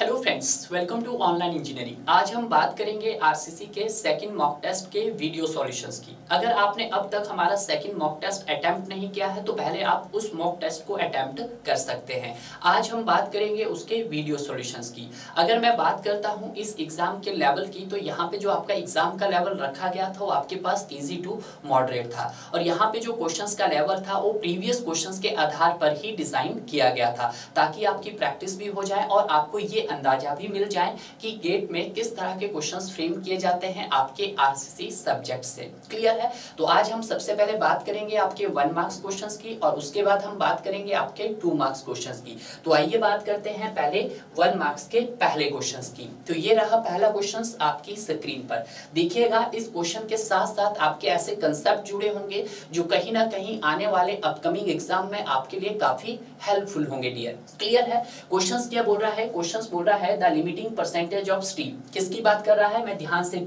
Hello friends, welcome to online engineering. आज हम बात करेंगे आरसीसी के सेकंड मॉक टेस्ट के वीडियो सॉल्यूशंस की। अगर आपने अब तक हमारा सेकंड मॉक टेस्ट अटेम्प्ट नहीं किया है तो पहले आप उस मॉक टेस्ट को अटेम्प्ट कर सकते हैं। आज हम बात करेंगे उसके वीडियो सॉल्यूशंस की। अगर मैं बात करता हूं इस एग्जाम के लेवल की, तो यहाँ पे जो आपका एग्जाम का लेवल रखा गया था वो आपके पास ईजी टू मॉडरेट था, और यहाँ पे जो क्वेश्चंस का लेवल था वो प्रीवियस क्वेश्चंस के आधार पर ही डिजाइन किया गया था, ताकि आपकी प्रैक्टिस भी हो जाए और आपको ये अंदाजा भी मिल जाए कि गेट में किस तरह के क्वेश्चंस फ्रेम किए जाते हैं आपके आरसीसी सब्जेक्ट से। क्लियर है? तो आज हम सबसे पहले बात करेंगे आपके 1 मार्क्स क्वेश्चंस की, और उसके बाद हम बात करेंगे आपके 2 मार्क्स क्वेश्चंस की। तो आइए बात करते हैं पहले 1 मार्क्स के पहले क्वेश्चंस की। तो ये रहा पहला क्वेश्चंस आपकी स्क्रीन पर। देखिएगा, इस क्वेश्चन के साथ साथ आपके ऐसे कंसेप्ट जुड़े होंगे जो कहीं ना कहीं आने वाले अपकमिंग एग्जाम में आपके लिए काफी हेल्पफुल होंगे डियर। क्लियर है? क्वेश्चंस क्या बोल रहा है? क्वेश्चंस बोल रहा है the limiting percentage of steel. किसकी बात कर रहा है? मैं ध्यान से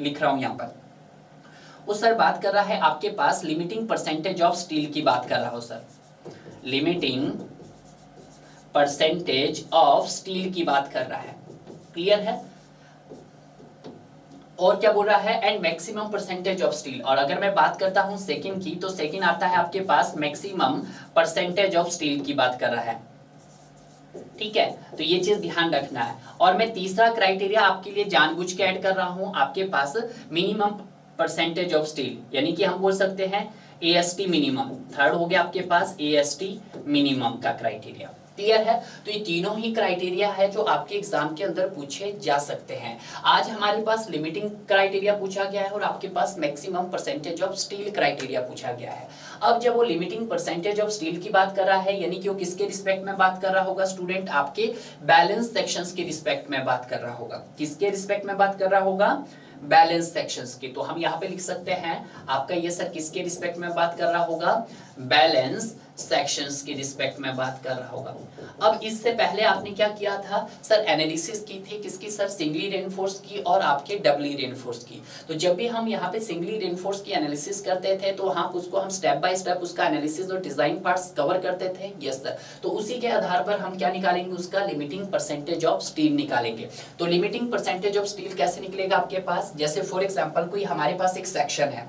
लिख रहा हूं यहां पर। वो सर बात कर रहा है आपके पास लिमिटिंग परसेंटेज ऑफ स्टील की बात कर रहा हो sir. Limiting percentage of steel की बात कर रहा है। क्लियर है? और क्या बोल रहा है? And maximum percentage of steel. और अगर मैं बात करता हूं सेकंड की, तो सेकंड आता है आपके पास मैक्सिमम परसेंटेज ऑफ स्टील की बात कर रहा है। ठीक है, तो ये चीज ध्यान रखना है। और मैं तीसरा क्राइटेरिया आपके लिए जानबूझ के ऐड कर रहा हूं आपके पास मिनिमम परसेंटेज ऑफ स्टील, यानी कि हम बोल सकते हैं एएसटी मिनिमम। थर्ड हो गया आपके पास एएसटी मिनिमम का क्राइटेरिया। क्लियर है? तो ये तीनों ही क्राइटेरिया है जो आपके एग्जाम के अंदर पूछे जा सकते हैं। आज हमारे पास लिमिटिंग क्राइटेरिया पूछा गया है और आपके पास maximum percentage of steel criteria पूछा गया है। अब जब वो लिमिटिंग परसेंटेज ऑफ स्टील की बात कर रहा है, यानी कि वो किसके रिस्पेक्ट में बात कर रहा होगा स्टूडेंट? आपके बैलेंस सेक्शंस के रिस्पेक्ट में बात कर रहा होगा। किसके रिस्पेक्ट में बात कर रहा होगा? बैलेंस सेक्शंस की। तो हम यहाँ पे लिख सकते हैं आपका ये सर किसके रिस्पेक्ट में बात कर रहा होगा? बैलेंस सेक्शंस की रिस्पेक्ट में बात कर रहा होगा। अब इससे पहले आपने क्या किया था सर? एनालिसिस की थी किसकी सर? सिंगली रेनफोर्स की और आपके डबली रेनफोर्स की। तो जब भी हम यहाँ पे सिंगली रेनफोर्स की एनालिसिस करते थे तो हाँ, उसको हम स्टेप बाय स्टेप उसका एनालिसिस और डिजाइन पार्ट्स कवर करते थे। Yes sir. तो उसी के आधार पर हम क्या निकालेंगे? उसका लिमिटिंग परसेंटेज ऑफ स्टील निकालेंगे। तो लिमिटिंग परसेंटेज ऑफ स्टील कैसे निकलेगा आपके पास? जैसे फॉर एग्जाम्पल कोई हमारे पास एक सेक्शन है,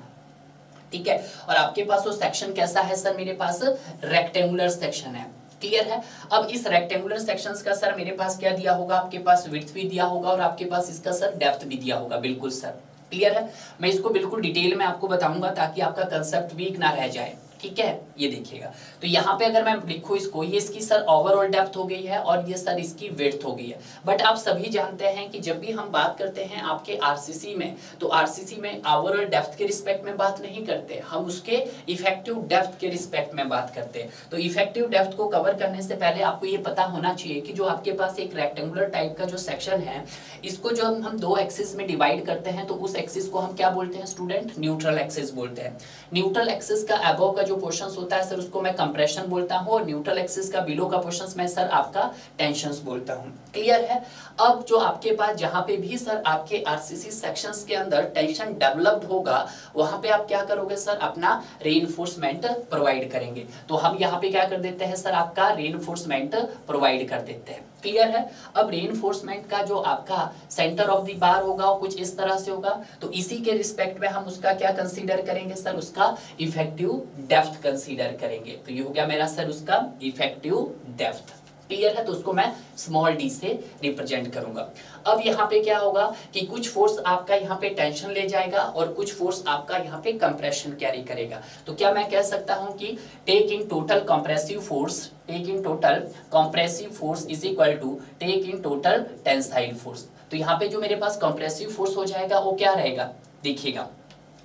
ठीक है, और आपके पास वो सेक्शन कैसा है सर? मेरे पास रेक्टेंगुलर सेक्शन है। क्लियर है? अब इस रेक्टेंगुलर सेक्शंस का सर मेरे पास क्या दिया होगा? आपके पास विड्थ भी दिया होगा और आपके पास इसका सर डेप्थ भी दिया होगा। बिल्कुल सर। क्लियर है? मैं इसको बिल्कुल डिटेल में आपको बताऊंगा ताकि आपका कंसेप्ट वीक ना रह जाए। ठीक है, ये देखिएगा। तो यहाँ पे अगर मैं लिखूं इसको, ये इसकी सर ओवरऑल डेप्थ हो गई है और ये सर इसकी विड्थ हो गई है। बट आप सभी जानते हैं कि जब भी हम बात करते हैं आपके आरसीसी में, तो आरसीसी में ओवरऑल डेप्थ के रिस्पेक्ट में बात नहीं करते, हम उसके इफेक्टिव डेप्थ के रिस्पेक्ट में बात करते हैं। तो इफेक्टिव डेप्थ को कवर करने से पहले आपको ये पता होना चाहिए कि जो आपके पास एक रेक्टेंगुलर टाइप का जो सेक्शन है, इसको जो हम 2 एक्सिस में डिवाइड करते हैं तो उस एक्सिस को हम क्या बोलते हैं स्टूडेंट? न्यूट्रल एक्सिस बोलते हैं। न्यूट्रल एक्सिस का अबव का जो पोर्शंस होता है सर उसको मैं कंप्रेशन बोलता हूं, और न्यूट्रल एक्सिस का बिलो का पोर्शंस मैं सर आपका टेंशंस बोलता हूं। क्लियर है? अब जो आपके पास जहां पे भी सर आपके आरसीसी सेक्शंस के अंदर टेंशन डेवलप्ड होगा, वहां पे आप क्या करोगे सर? अपना रीइंफोर्समेंट प्रोवाइड करेंगे। तो हम यहाँ पे क्या कर देते हैं सर? आपका रीइंफोर्समेंट प्रोवाइड कर देते हैं। क्लियर है? अब रीइंफोर्समेंट का जो आपका सेंटर ऑफ द बार होगा वो कुछ इस तरह से होगा। तो इसी के रिस्पेक्ट में हम उसका क्या कंसीडर करेंगे सर? उसका इफेक्टिव डेप्थ कंसीडर करेंगे। तो ये हो गया मेरा सर उसका इफेक्टिव डेप्थ। क्लियर है? तो उसको मैं स्मॉल डी से रिप्रेजेंट करूंगा। अब यहाँ पे क्या होगा कि कुछ फोर्स आपका यहाँ पे टेंशन ले जाएगा और कुछ फोर्स आपका यहाँ पे कंप्रेशन कैरी करेगा। तो क्या मैं कह सकता हूँ कि take in total compressive force, take in total compressive force is equal to take in total tensile force. तो यहाँ पे जो मेरे पास कंप्रेसिव फोर्स हो जाएगा वो क्या रहेगा? देखिएगा,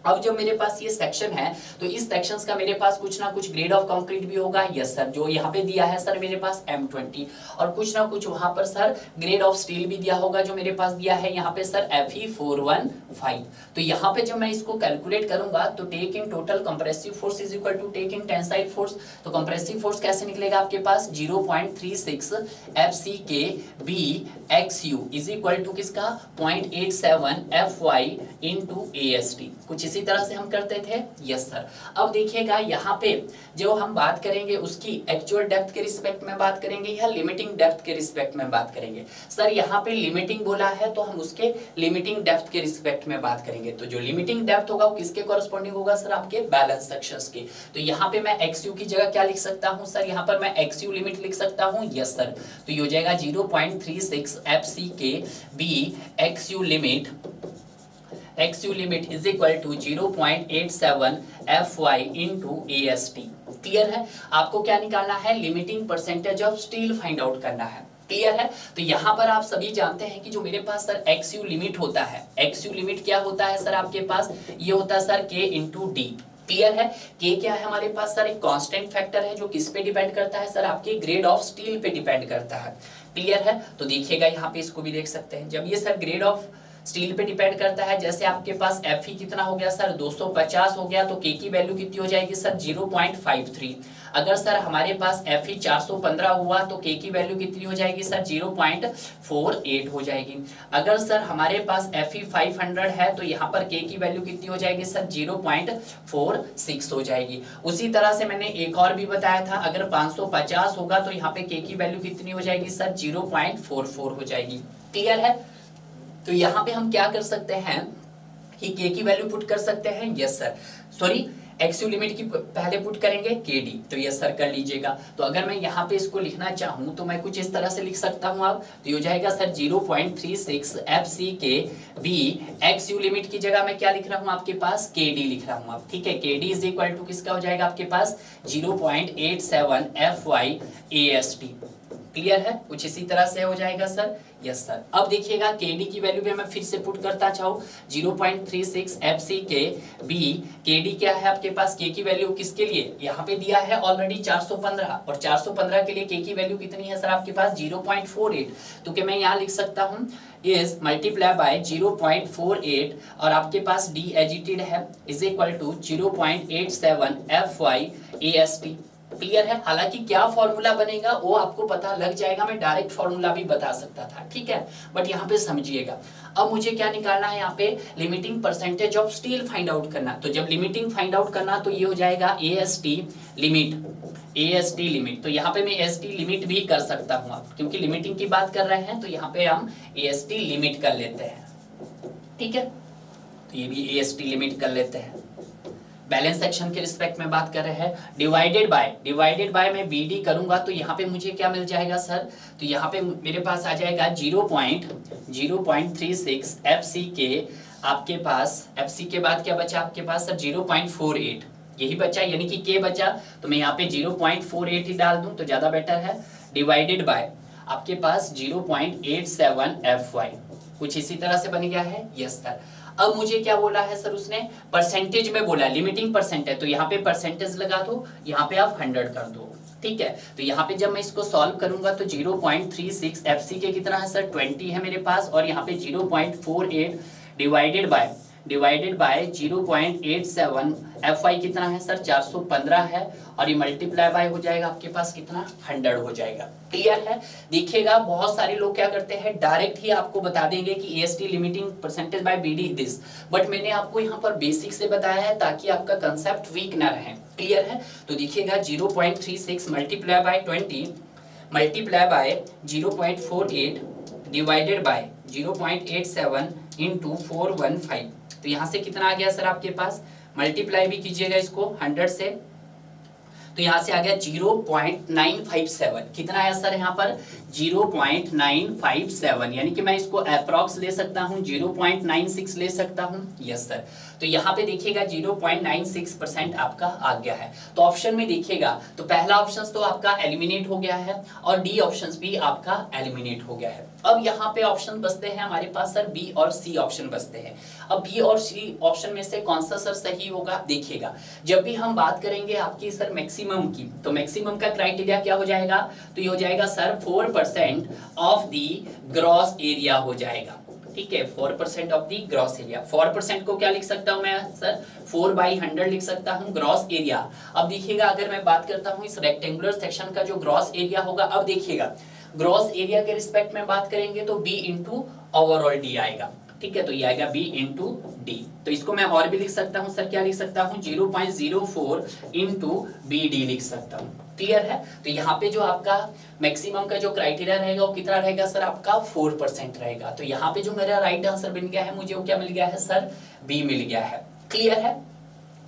अब जो मेरे पास ये सेक्शन है तो इस सेक्शंस का मेरे पास कुछ ना कुछ ग्रेड ऑफ कंक्रीट भी होगा। Yes sir. जो यहाँ पे दिया है सर मेरे पास M20, और कुछ ना कुछ वहां पर सर ग्रेड ऑफ स्टील भी दिया होगा जो मेरे पास दिया है यहाँ पे सर Fe415। तो यहाँ पे जब मैं इसको कैलकुलेट करूंगा तो take in total compressive force is equal to take in tensile force. तो कंप्रेसिव फोर्स कैसे निकलेगा आपके पास? 0.36 FCKBXU इज इक्वल टू किसका? 0.87 FY into AST। कुछ इसी तरह से हम करते थे। Yes sir. अब देखिएगा यहाँ पे जो हम बात करेंगे उसकी एक्चुअल डेप्थ के रिस्पेक्ट में बात करेंगे या लिमिटिंग डेप्थ के रिस्पेक्ट में बात करेंगे। सर यहाँ पे लिमिटिंग बोला है तो हम उसके लिमिटिंग डेप्थ के रिस्पेक्ट में बात करेंगे। तो जो लिमिटिंग डेप्थ होगा वो किसके कॉरस्पॉन्डिंग होगा सर, आपके बैलेंस सेक्शंस के। तो यहाँ पे मैं XU की जगह क्या लिख सकता हूँ सर, यहाँ पर मैं XU लिमिट लिख सकता हूँ। Yes sir. तो ये हो जाएगा 0.36 FC K B XU limit is equal to 0.87 FY into AST। Clear है? आपको क्या निकालना है, limiting percentage of steel find out करना है। क्लियर है? तो यहाँ पर आप सभी जानते हैं कि जो मेरे पास सर XU लिमिट होता है, XU लिमिट क्या होता है सर आपके पास, ये होता है sir K into D। Clear है? K क्या है हमारे पास सर, एक कांस्टेंट फैक्टर है जो किस पे डिपेंड करता है सर, आपके ग्रेड ऑफ स्टील पे डिपेंड करता है। क्लियर है? तो देखिएगा यहाँ पे इसको भी देख सकते हैं, जब ये सर ग्रेड ऑफ स्टील पे डिपेंड करता है, जैसे आपके पास Fe कितना हो गया सर 250 हो गया, तो K की वैल्यू कितनी हो जाएगी सर 0.53। अगर सर हमारे पास Fe 415 हुआ तो K की वैल्यू कितनी हो जाएगी सर 0.48 हो जाएगी। अगर सर हमारे पास Fe 500 है तो यहाँ पर K की वैल्यू कितनी हो जाएगी सर 0.46 हो जाएगी। उसी तरह से मैंने एक और भी बताया था, अगर 550 होगा तो यहाँ पे K की वैल्यू कितनी हो जाएगी सर 0.44 हो जाएगी। क्लियर है? तो यहाँ पे हम क्या कर सकते हैं कि K की वैल्यू पुट कर सकते हैं। Yes sir, sorry XU limit की पहले पुट करेंगे KD। तो यस सर कर लीजिएगा। तो अगर मैं यहाँ पे इसको लिखना चाहूँ तो मैं कुछ इस तरह से लिख सकता हूँ आप, तो ये हो जाएगा sir 0.36 FC K B XU limit की जगह मैं क्या लिख रहा हूँ आपके पास, KD लिख रहा हूँ आप। ठीक है, KD इज इक्वल टू किसका हो जाएगा आपके पास 0.87 FY AST। क्लियर है? कुछ इसी तरह से हो जाएगा सर। Yes sir. अब देखिएगा KD की वैल्यू भी मैं फिर से पुट करता चाहूँ 0.36 FC के बी KD क्या है आपके पास, K की वैल्यू किसके लिए यहाँ पे दिया है ऑलरेडी 415, और 415 के लिए K की वैल्यू कितनी है सर आपके पास 0.48। तो क्या मैं यहाँ लिख सकता हूँ इज मल्टीप्लाई बाय 0.48 और आपके पास D एजिटेड है is equal to 0.87 FY AST। Clear है? हालांकि क्या फॉर्मूला बनेगा वो आपको पता लग जाएगा, मैं डायरेक्ट फॉर्मूला भी बता सकता था। ठीक है, बट यहाँ पे समझिएगा। अब मुझे क्या निकालना है यहाँ पे, limiting percentage of steel find out करना। तो जब लिमिटिंग फाइंड आउट करना तो ये हो जाएगा AST लिमिट। तो यहाँ पे मैं AST लिमिट भी कर सकता हूँ आप, क्योंकि लिमिटिंग की बात कर रहे हैं तो यहाँ पे हम AST लिमिट कर लेते हैं। ठीक है, तो ये भी AST लिमिट कर लेते हैं। बैलेंस सेक्शन के रिस्पेक्ट में बात कर रहे हैं। डिवाइडेड बाय मैं BD करूंगा तो यहाँ पे मुझे क्या मिल जाएगा सर, तो यहाँ पे मेरे पास आ जाएगा 0.36 FC के आपके पास, FC के बाद क्या बचा आपके पास सर 0.48, यही बचा, यानी कि K बचा, तो मैं यहाँ पे 0.48 ही डाल दूं तो ज्यादा बेटर है। डिवाइडेड बाय आपके पास 0.87 FY, कुछ इसी तरह से बन गया है। Yes sir. अब मुझे क्या बोला है सर, उसने परसेंटेज में बोला, लिमिटिंग परसेंट है तो यहाँ पे परसेंटेज लगा दो, यहाँ पे आप 100 कर दो। ठीक है, तो यहाँ पे जब मैं इसको सॉल्व करूंगा तो 0.36 FC के कितना है सर 20 है मेरे पास, और यहाँ पे 0.48 डिवाइडेड बाय 0.87 FY कितना है सर 415 है, और ये मल्टीप्लाई बाय हो जाएगा आपके पास कितना 100 हो जाएगा। क्लियर है? देखिएगा बहुत सारे लोग क्या करते हैं डायरेक्ट ही आपको बता देंगे कि AST limiting percentage by BD this, but मैंने आपको यहाँ पर बेसिक से बताया है ताकि आपका कंसेप्ट वीक ना रहे। क्लियर है? तो देखिएगा 0.36 multiply by 20 multiply by 0.48 divided by 0.87 into 415, तो यहाँ से कितना आ गया सर आपके पास, मल्टीप्लाई भी कीजिएगा इसको 100 से, तो यहाँ से आ गया 0.957। कितना है सर यहाँ पर 0.957, यानी कि मैं इसको अप्रॉक्स ले सकता हूँ 0.96 ले सकता हूँ। Yes sir. तो यहाँ पे देखिएगा 0.96% आपका आ गया है। तो ऑप्शन में देखिएगा तो पहला ऑप्शन तो आपका एलिमिनेट हो गया है और डी ऑप्शन भी आपका एलिमिनेट हो गया है। अब यहाँ पे ऑप्शन बचते हैं हमारे पास सर बी और सी ऑप्शन बचते हैं। अब बी और सी ऑप्शन में से कौन सा सर सही होगा, देखिएगा जब भी हम बात करेंगे आपकी सर मैक्सिमम की, तो मैक्सिमम का क्राइटेरिया क्या हो जाएगा, तो ये हो जाएगा sir 4% of the gross area हो जाएगा। ठीक है, 4% ऑफ दी ग्रॉस एरिया। 4% को क्या लिख सकता हूं मैं सर 4/100 लिख सकता हूं ग्रॉस एरिया। अब देखिएगा अगर मैं बात करता हूं इस रेक्टेंगुलर सेक्शन का जो ग्रॉस एरिया होगा, अब देखिएगा ग्रॉस एरिया के रिस्पेक्ट में बात करेंगे तो B इंटू ओवरऑल D आएगा। ठीक है, तो ये आएगा b इंटू डी। तो इसको मैं और भी लिख सकता हूं सर, क्या लिख सकता हूं 0.04 इंटू बी डी लिख सकता हूं। क्लियर है? तो यहाँ पे जो आपका मैक्सिमम का जो क्राइटेरिया रहेगा वो कितना रहेगा सर, आपका 4% रहेगा। तो यहाँ पे जो मेरा राइट आंसर बन गया है, मुझे वो क्या मिल गया है सर, बी मिल गया है। क्लियर है?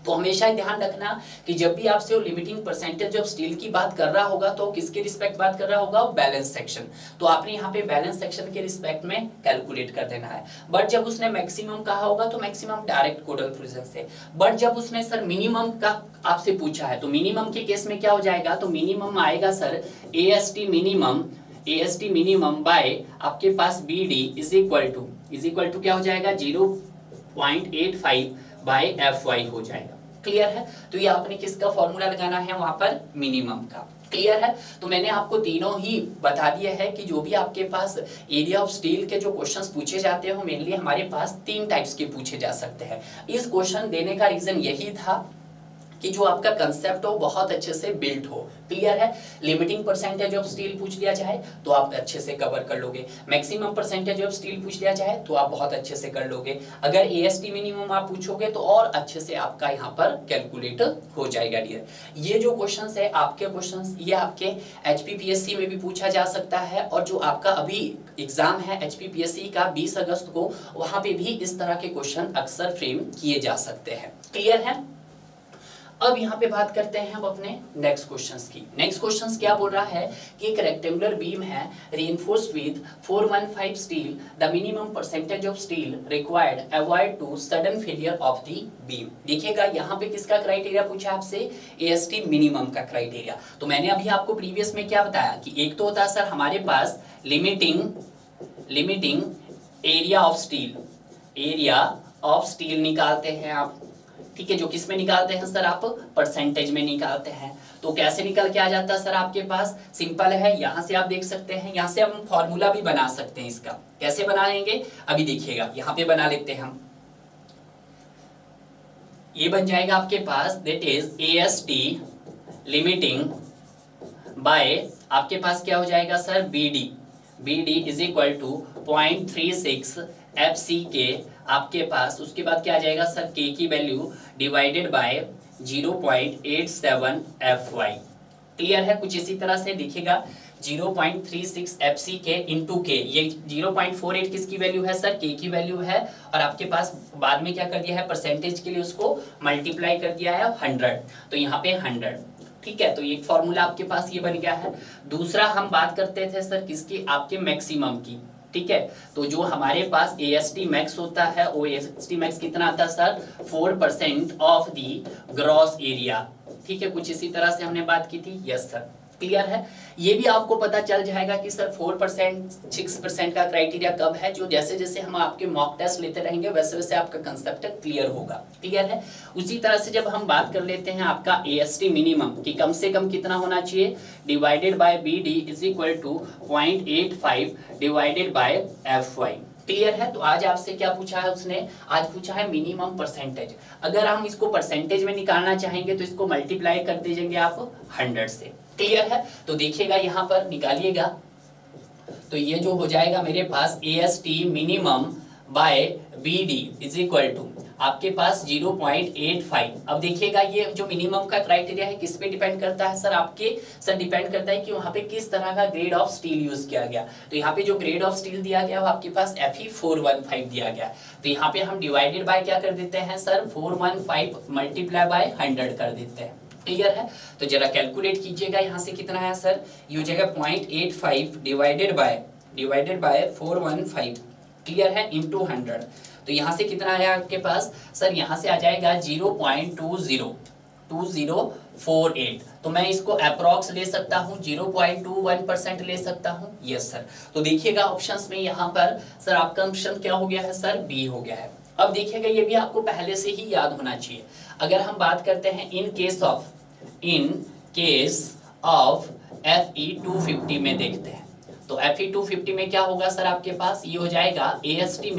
तो हमेशा ध्यान रखना कि जब भी आपसे वो लिमिटिंग परसेंटेज ऑफ स्टील की बात कर रहा होगा तो किसके रिस्पेक्ट बात कर रहा होगा, बैलेंस सेक्शन। तो आपने यहाँ पे बैलेंस सेक्शन के रिस्पेक्ट में कैलकुलेट कर देना है। बट जब उसने मैक्सिमम कहा होगा तो मैक्सिमम डायरेक्ट कोडल प्रेजेंस से। बट जब उसने सर मिनिमम का आपसे पूछा है तो मिनिमम के केस में क्या हो जाएगा, तो मिनिमम आएगा सर AST मिनिमम बाय आपके पास BD इज इक्वल टू क्या हो जाएगा 0.85 बाय FY हो जाएगा। क्लियर है? तो ये आपने किसका फॉर्मूला लगाना है वहां पर, मिनिमम का। क्लियर है? तो मैंने आपको तीनों ही बता दिया है कि जो भी आपके पास एरिया ऑफ स्टील के जो क्वेश्चंस पूछे जाते हैं मेनली हमारे पास 3 टाइप्स के पूछे जा सकते हैं। इस क्वेश्चन देने का रीजन यही था कि जो आपका कंसेप्ट हो बहुत अच्छे से बिल्ट हो। क्लियर है? लिमिटिंग परसेंटेज ऑफ स्टील पूछ लिया जाए तो आप अच्छे से कवर कर लोगे, मैक्सिमम परसेंटेज ऑफ स्टील पूछ लिया जाए तो आप बहुत अच्छे से कर लोगे, अगर AST मिनिमम आप पूछोगे तो और अच्छे से आपका यहाँ पर कैलकुलेट हो जाएगा डियर। ये जो क्वेश्चंस है आपके क्वेश्चंस, ये आपके HPPSC में भी पूछा जा सकता है, और जो आपका अभी एग्जाम है HPPSC का 20 अगस्त को, वहां पे भी इस तरह के क्वेश्चन अक्सर फ्रेम किए जा सकते हैं। क्लियर है? अब यहाँ पे बात करते हैं हम अपने नेक्स्ट क्वेश्चंस की। नेक्स्ट क्वेश्चंस क्या बोल रहा है कि एक रेक्टेंगुलर बीम है reinforced with 415 steel, the minimum percentage of steel required avoid to sudden failure of the beam. देखिएगा यहाँ पे किसका क्राइटेरिया पूछा आपसे, AST मिनिमम का क्राइटेरिया। तो मैंने अभी आपको प्रीवियस में क्या बताया कि एक तो होता है सर हमारे पास लिमिटिंग एरिया ऑफ स्टील निकालते हैं आप, ठीक है, जो किस में निकालते हैं सर, आप परसेंटेज में निकालते हैं। तो कैसे निकल के आ जाता है सर आपके पास, सिंपल है, यहां से आप देख सकते हैं, यहां से हम फॉर्मूला भी बना सकते हैं इसका। कैसे बनाएंगे अभी देखिएगा, यहां पे बना लेते हैं हम। ये बन जाएगा आपके पास that is AST limiting by आपके पास क्या हो जाएगा sir, BD is equal to 0.36 FCK आपके पास। उसके बाद क्या आ जाएगा सर, K की value divided by 0.87 FY। Clear है? कुछ इसी तरह से दिखेगा 0.36 FCK इंटू K। ये 0.48 किसकी वैल्यू है सर, K की वैल्यू है, और आपके पास बाद में क्या कर दिया है, परसेंटेज के लिए उसको मल्टीप्लाई कर दिया है 100, तो यहाँ पे 100। ठीक है, तो एक फॉर्मूला आपके पास ये बन गया है। दूसरा हम बात करते थे सर किसकी, आपके मैक्सिमम की। ठीक है, तो जो हमारे पास AST मैक्स होता है वो AST मैक्स कितना आता है sir, 4% of the gross area. ठीक है, कुछ इसी तरह से हमने बात की थी। यस सर, क्लियर है? ये भी आपको पता चल जाएगा कि सर 4% 6% का क्राइटेरिया कब है। जो जैसे जैसे हम आपके मॉक टेस्ट लेते रहेंगे वैसे वैसे आपका कंसेप्ट क्लियर होगा। क्लियर है? उसी तरह से जब हम बात कर लेते हैं आपका AST मिनिमम कि कम से कम कितना होना चाहिए, divided by BD is equal to 0.85 divided by FY। Clear है? तो आज आपसे क्या पूछा है उसने, आज पूछा है मिनिमम परसेंटेज। अगर हम इसको परसेंटेज में निकालना चाहेंगे तो इसको मल्टीप्लाई कर दीजिएंगे आप 100 से। क्लियर है? तो देखिएगा यहाँ पर निकालिएगा, तो ये जो हो जाएगा मेरे पास AST minimum by BD is equal to आपके पास 0.85। अब देखिएगा ये जो मिनिमम का क्राइटेरिया है किस पे डिपेंड करता है सर, आपके सर डिपेंड करता है कि वहाँ पे किस तरह का ग्रेड ऑफ स्टील यूज किया गया। तो यहाँ पे जो ग्रेड ऑफ स्टील दिया गया वो आपके पास Fe415 दिया गया। तो यहाँ पे हम डिवाइडेड बाय क्या कर देते हैं सर, 415 मल्टीप्लाई बाय 100 कर देते हैं। क्लियर है? तो जरा कैलकुलेट कीजिएगा, यहाँ से कितना है सर, ये हो जाएगा 0.85 डिवाइडेड बाय 415। क्लियर है? इंटू 100। तो यहाँ से कितना आया आपके पास सर, यहाँ से आ जाएगा 0.2048। तो मैं इसको अप्रॉक्स ले सकता हूँ, 0.21% ले सकता हूँ। Yes sir. तो देखिएगा ऑप्शंस में यहाँ पर सर आपका ऑप्शन क्या हो गया है सर, बी हो गया है। अब देखिएगा ये भी आपको पहले से ही याद होना चाहिए। अगर हम बात करते हैं इन केस ऑफ Fe250 में देखते हैं, तो Fe250 में क्या होगा सर आपके पास, ये हो जाएगा AST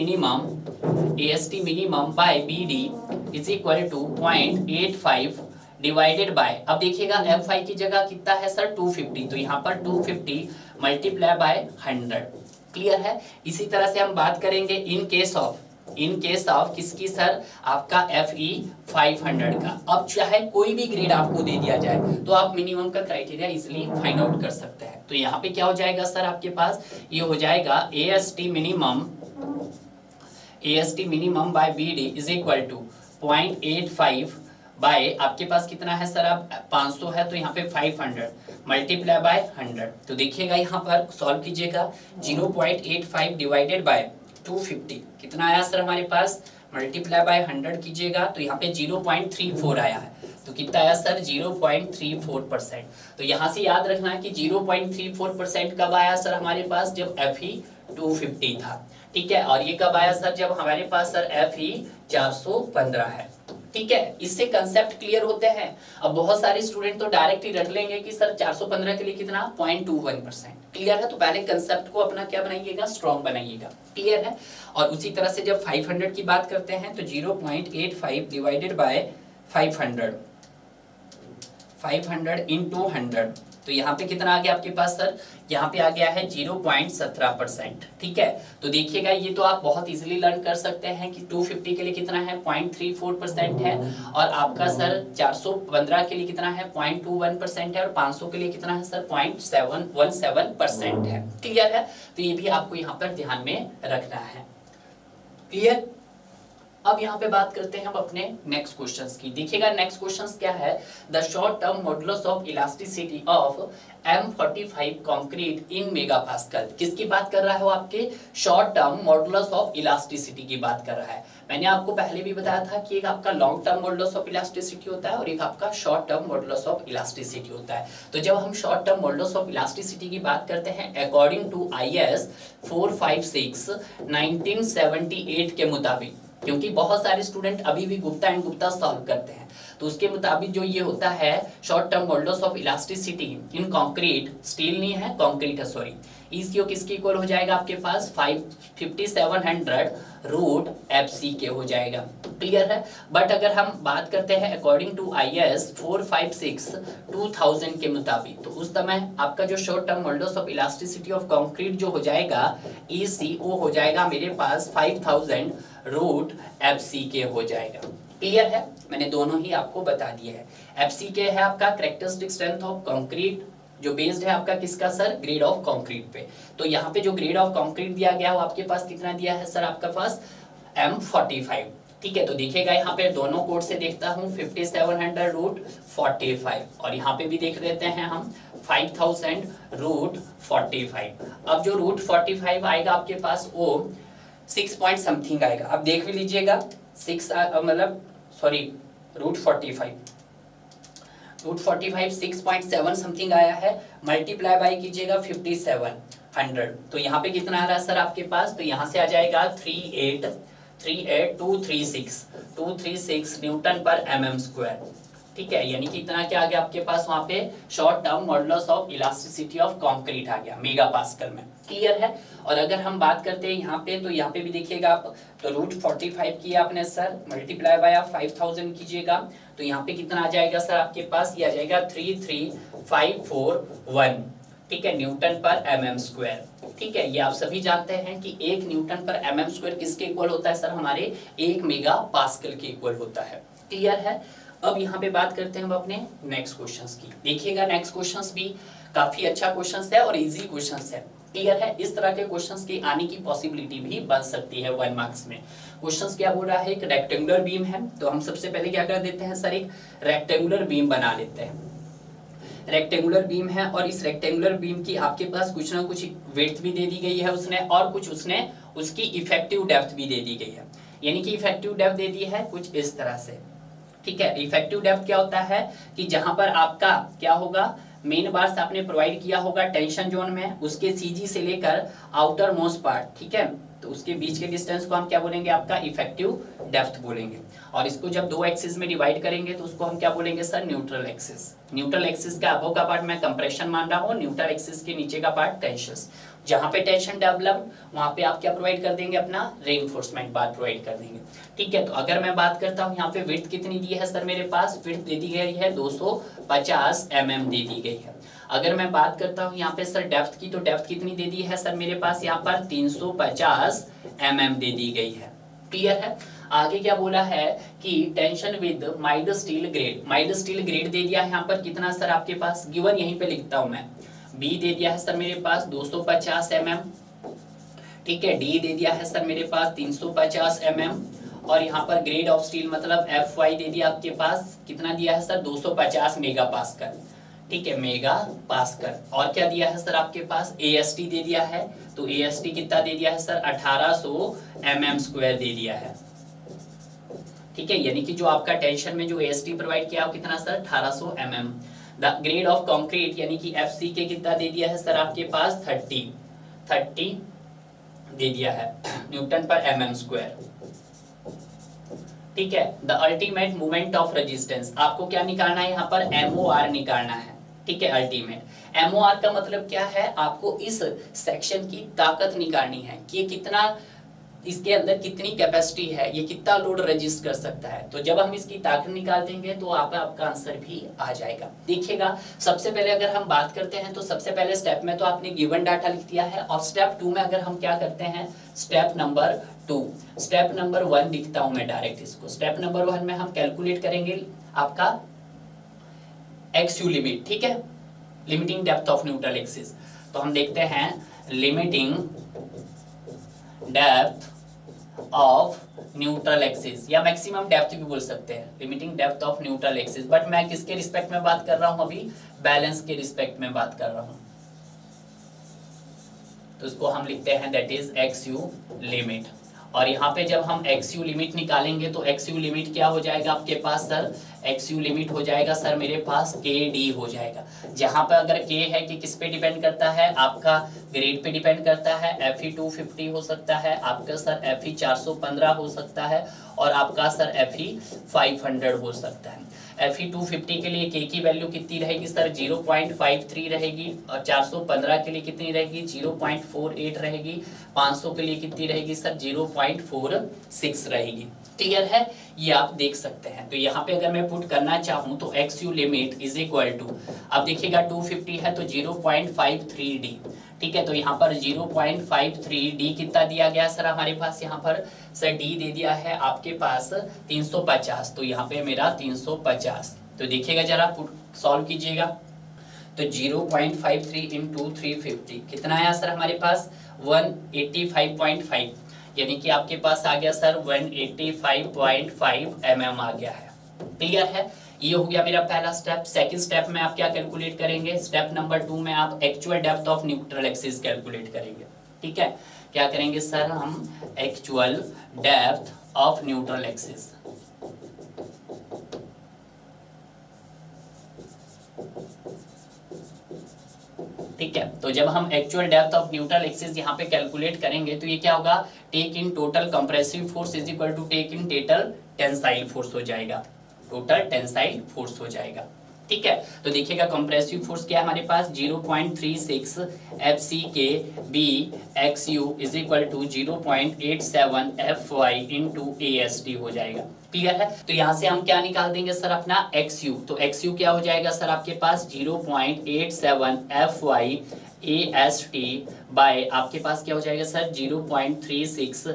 minimum by BD is equal to 0.85 divided by, अब देखिएगा Fi की जगह कितना है सर 250, तो यहाँ पर 250 मल्टीप्लाई बाय 100। क्लियर है? इसी तरह से हम बात करेंगे इन case of in case of किसकी सर, आपका FE 500 का। अब चाहे कोई भी ग्रेड आपको दे दिया जाए तो आप मिनिमम का क्राइटेरिया इजिली फाइंड आउट कर सकते हैं। तो यहाँ पे क्या हो जाएगा सर आपके पास, ये हो जाएगा AST minimum by BD is equal to 0.85 by आपके पास कितना है सर, आप 500 है तो यहाँ पे 500 मल्टीप्लाई बाय 100। तो देखिएगा यहाँ पर सॉल्व कीजिएगा, 0.85 डिवाइडेड बाय 250 कितना आया सर हमारे पास, मल्टीप्लाई बाय 100 कीजिएगा तो यहाँ पे 0.34 आया है। तो कितना आया सर, 0.34%। तो यहाँ से याद रखना है कि 0.34% कब आया सर हमारे पास, जब FE 250 था, ठीक है। और ये कब आया सर, जब हमारे पास सर FE 415 है, ठीक है। इससे कंसेप्ट क्लियर होते हैं। अब बहुत सारे स्टूडेंट तो डायरेक्ट ही रट लेंगे कि सर 415 के लिए कितना, 0.21%। क्लियर है, तो पहले कंसेप्ट को अपना क्या बनाइएगा, स्ट्रॉन्ग बनाइएगा। क्लियर है। और उसी तरह से जब 500 की बात करते हैं तो 0.85 डिवाइडेड बाय 500 इंटू 100, तो यहाँ पे कितना आ गया आपके पास सर, यहाँ पे आ गया है 0.17%, ठीक है। तो देखिएगा ये तो आप बहुत इजीली लर्न कर सकते हैं कि 250 के लिए कितना है, 0.34% है, और आपका सर 415 के लिए कितना है, 0.21% है, और 500 के लिए कितना है सर, 0.717% है। क्लियर है। तो ये भी आपको यहाँ पर ध्यान में रखना है। क्लियर। अब यहाँ पे बात करते हैं हम अपने नेक्स्ट क्वेश्चंस की। देखिएगा नेक्स्ट क्वेश्चंस क्या है, the short term modulus of elasticity of M45 concrete in megapascal. किसकी बात कर रहा है वो, आपके short term modulus of elasticity की बात कर रहा है। मैंने आपको पहले भी बताया था कि एक आपका long term modulus of elasticity होता है और एक आपका short term modulus of elasticity होता है। तो जब हम short term modulus of elasticity की बात करते हैं, अकॉर्डिंग टू IS 456 1978 के मुताबिक, क्योंकि बहुत सारे स्टूडेंट अभी भी गुप्ता एंड गुप्ता सॉल्व करते हैं, तो उसके मुताबिक जो ये होता है short term modulus of elasticity in concrete, steel नहीं है कंक्रीट है सॉरी, इसकी किसके इक्वल हो जाएगा आपके पास 5700 रूट FC के हो जाएगा। क्लियर है। बट अगर हम बात करते हैं अकॉर्डिंग टू IS 456 2000 के मुताबिक, तो उस समय आपका जो short term modulus of elasticity of concrete जो हो जाएगा ECO हो जाएगा मेरे पास 5000 रूट FC के हो जाएगा। क्लियर है। मैंने दोनों ही आपको बता दिए है। FC के है आपका कैरेक्टरिस्टिक स्ट्रेंथ ऑफ कंक्रीट, जो बेस्ड है आपका किसका सर, ग्रेड ऑफ कंक्रीट पे। तो यहाँ पे जो ग्रेड ऑफ कंक्रीट दिया गया वो आपके पास कितना दिया है सर, आपका पास M45, ठीक है। तो देखिएगा यहाँ पे दोनों कोड से देखता हूँ 5700 रूट 45, और यहाँ पे भी देख लेते हैं हम 5000 रूट 45। अब जो रूट 45 आएगा आपके पास वो 6 पॉइंट समथिंग आएगा, आप देख भी लीजिएगा 6 मतलब सॉरी रूट 45 6.7 समथिंग आया है, मल्टीप्लाई बाय कीजिएगा 5700, तो यहाँ पे कितना आ रहा है सर आपके पास, तो यहाँ से आ जाएगा 236 न्यूटन पर mm स्क्वायर, ठीक है। यानी कि इतना क्या आ गया आपके पास वहाँ पे short term modulus of elasticity of concrete आ गया मेगा पास्कल में। क्लियर है। और अगर हम बात करते हैं यहाँ पे, तो यहाँ पे भी देखिएगा आप, तो रूट 45 किया आपने सर, मल्टीप्लाई बाय 5000 कीजिएगा, तो यहाँ पे कितना आ जाएगा सर आपके पास, ये आ जाएगा 33541, ठीक है, न्यूटन पर mm स्क्वायर, ठीक है। ये आप सभी जानते हैं कि 1 न्यूटन पर mm स्क्वायर किसके इक्वल होता है सर, हमारे 1 मेगा पास्कल के इक्वल होता है। क्लियर है। अब यहाँ पे बात करते हैं हम अपने नेक्स्ट क्वेश्चंस की। देखिएगा नेक्स्ट क्वेश्चंस भी काफी अच्छा क्वेश्चंस है और इजी क्वेश्चंस है। क्लियर है। इस तरह के क्वेश्चंस के आने की पॉसिबिलिटी भी बन सकती है 1 मार्क्स में। क्वेश्चंस क्या बोल रहा है, एक रेक्टेंगुलर बीम है, तो हम सबसे पहले क्या कर देते हैं सर, एक रेक्टेंगुलर बीम बना लेते हैं। रेक्टेंगुलर बीम है और इस रेक्टेंगुलर बीम की आपके पास कुछ ना कुछ विड्थ भी दे दी गई है उसने, और कुछ उसने उसकी इफेक्टिव डेप्थ भी दे दी गई है। यानी कि इफेक्टिव डेप्थ दे दी है कुछ इस तरह से, ठीक है। इफेक्टिव डेप्थ क्या होता है कि जहां पर आपका क्या होगा, मेन बार्स आपने प्रोवाइड किया होगा टेंशन जोन में, उसके CG से लेकर आउटर मोस्ट पार्ट, ठीक है, तो उसके बीच के डिस्टेंस को हम क्या बोलेंगे, आपका इफेक्टिव डेप्थ बोलेंगे। और इसको जब 2 एक्सिस में डिवाइड करेंगे तो उसको हम क्या बोलेंगे sir, neutral axis. Neutral axis का अबव का पार्ट मैं कंप्रेशन मान रहा हूँ, न्यूट्रल एक्सिस के नीचे का पार्ट टेंशन। जहाँ पे टेंशन डेवलप वहाँ पे आप क्या प्रोवाइड कर देंगे, अपना रेइंफोर्समेंट बार प्रोवाइड कर देंगे, ठीक है। तो अगर मैं बात करता हूँ यहाँ पे विड्थ कितनी दी है सर, मेरे पास विड्थ दे दी गई है 250 mm दे दी गई है। अगर मैं बात करता हूँ यहाँ पे सर डेप्थ की, तो डेप्थ कितनी दे दी है सर मेरे पास यहाँ पर 350 mm दे दी गई है। क्लियर है। आगे क्या बोला है कि tension with mild steel grade, mild steel grade दे दिया है यहाँ पर कितना सर आपके पास, गिवन यहीं पे लिखता हूं मैं, बी दे दिया है सर मेरे पास 250 mm, ठीक है, डी दे दिया है सर मेरे पास 350 mm, और यहाँ पर ग्रेड ऑफ स्टील मतलब FY दे दिया आपके पास, कितना दिया है सर 250 मेगा पास्कल, ठीक है, मेगा पास्कल। और क्या दिया है सर आपके पास, AST दे दिया है, तो AST कितना दे दिया है सर 1800 mm² दे दिया है, ठीक है, यानी कि जो आपका टेंशन में जो AST प्रोवाइड किया कितना sir 1800 mm। The grade of concrete यानी कि FCK कितना दे दिया है सर आपके पास 30 दे दिया है न्यूटन पर mm², ठीक है। The ultimate moment of resistance, आपको क्या निकालना है यहाँ पर MOR निकालना है, ठीक है, अल्टीमेट। MOR का मतलब क्या है, आपको इस सेक्शन की ताकत निकालनी है कि ये कितना, इसके अंदर कितनी कैपेसिटी है, ये कितना लोड रजिस्ट कर सकता है। तो जब हम इसकी ताकत निकाल देंगे तो आपका आंसर भी आ जाएगा। देखिएगा, सबसे पहले अगर हम बात करते हैं तो सबसे पहले स्टेप में तो आपने गिवन डाटा लिख दिया है, और स्टेप 2 में अगर हम क्या करते हैं, स्टेप नंबर 2, स्टेप नंबर 1 लिखता हूं मैं डायरेक्ट इसको। स्टेप नंबर 1 में हम कैलकुलेट करेंगे आपका XU लिमिट, ठीक है, limiting depth of neutral axis. तो हम देखते हैं limiting depth of neutral axis, या मैक्सिमम डेप्थ भी बोल सकते हैं, limiting depth of neutral axis, but मैं किसके रिस्पेक्ट में बात कर रहा हूं, अभी बैलेंस के रिस्पेक्ट में बात कर रहा हूं। तो इसको हम लिखते हैं दैट इज XU लिमिट। और यहाँ पे जब हम XU लिमिट निकालेंगे तो XU लिमिट क्या हो जाएगा आपके पास सर, XU लिमिट हो जाएगा सर मेरे पास KD हो जाएगा, जहां पर अगर K है कि किस पे डिपेंड करता है, आपका ग्रेड पे डिपेंड करता है। Fe 250 हो सकता है आपका सर, Fe 415 हो सकता है, और आपका सर Fe 500 हो सकता है। Fe 250 के लिए K की वैल्यू कितनी रहेगी सर, 0.53 रहेगी, और 415 के लिए कितनी रहेगी, 0.48 रहेगी, 500 के लिए कितनी रहेगी सर, 0.46 रहेगी। क्लियर है, ये आप देख सकते हैं। तो यहाँ पे अगर मैं पुट करना चाहूँ तो XU limit is equal to, अब देखिएगा 250 है तो 0.53D, ठीक है, तो यहाँ पर 0.53D कितना दिया गया सर हमारे पास, यहाँ पर सर D दे दिया है आपके पास 350, तो यहाँ पे मेरा 350। तो देखिएगा जरा, पुट सॉल्व कीजिएगा, तो 0.53 इंटू 350 कितना आया सर हमारे पास, 185.5, यानी कि आपके पास आ गया सर 185.5 mm आ गया है। क्लियर है, ये हो गया मेरा पहला स्टेप। सेकंड स्टेप में आप क्या कैलकुलेट करेंगे, स्टेप नंबर 2 में आप actual depth of neutral axis calculate करेंगे, ठीक है। क्या करेंगे सर हम, actual depth of neutral axis, ठीक है। तो जब हम actual depth of neutral axis यहाँ पे कैलकुलेट करेंगे तो ये क्या होगा, take in total compressive force is equal to take in total tensile force हो जाएगा, टोटल टेंसाइल फोर्स हो जाएगा, ठीक है। तो देखिएगा कंप्रेसिव फोर्स क्या है हमारे पास, 0.36 FCK B XU is equal to 0.87 FY into AST हो जाएगा। क्लियर है, तो यहाँ से हम क्या निकाल देंगे सर अपना XU, तो XU क्या हो जाएगा सर आपके पास 0.87 FY AST बाय आपके पास क्या हो जाएगा सर 0.36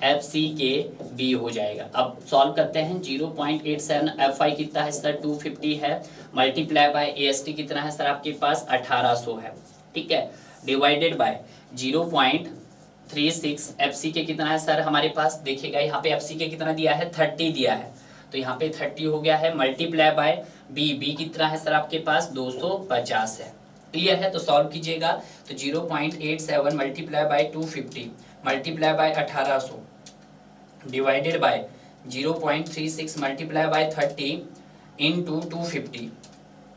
FCK B हो जाएगा। अब सॉल्व करते हैं, 0.87 FY कितना है सर 250 है, मल्टीप्लाई बाय AST कितना है सर आपके पास 1800 है, ठीक है, डिवाइडेड बाय 0.36 FCK कितना है सर हमारे पास, देखिएगा यहाँ पे FCK कितना दिया है 30 दिया है, तो यहाँ पे 30 हो गया है, मल्टीप्लाई बाय B कितना है सर आपके पास 250 है। क्लियर है, तो सॉल्व कीजिएगा, तो 0.87 multiply by 250 multiply by 1800 divided by 0.36 multiply by 30 into 250,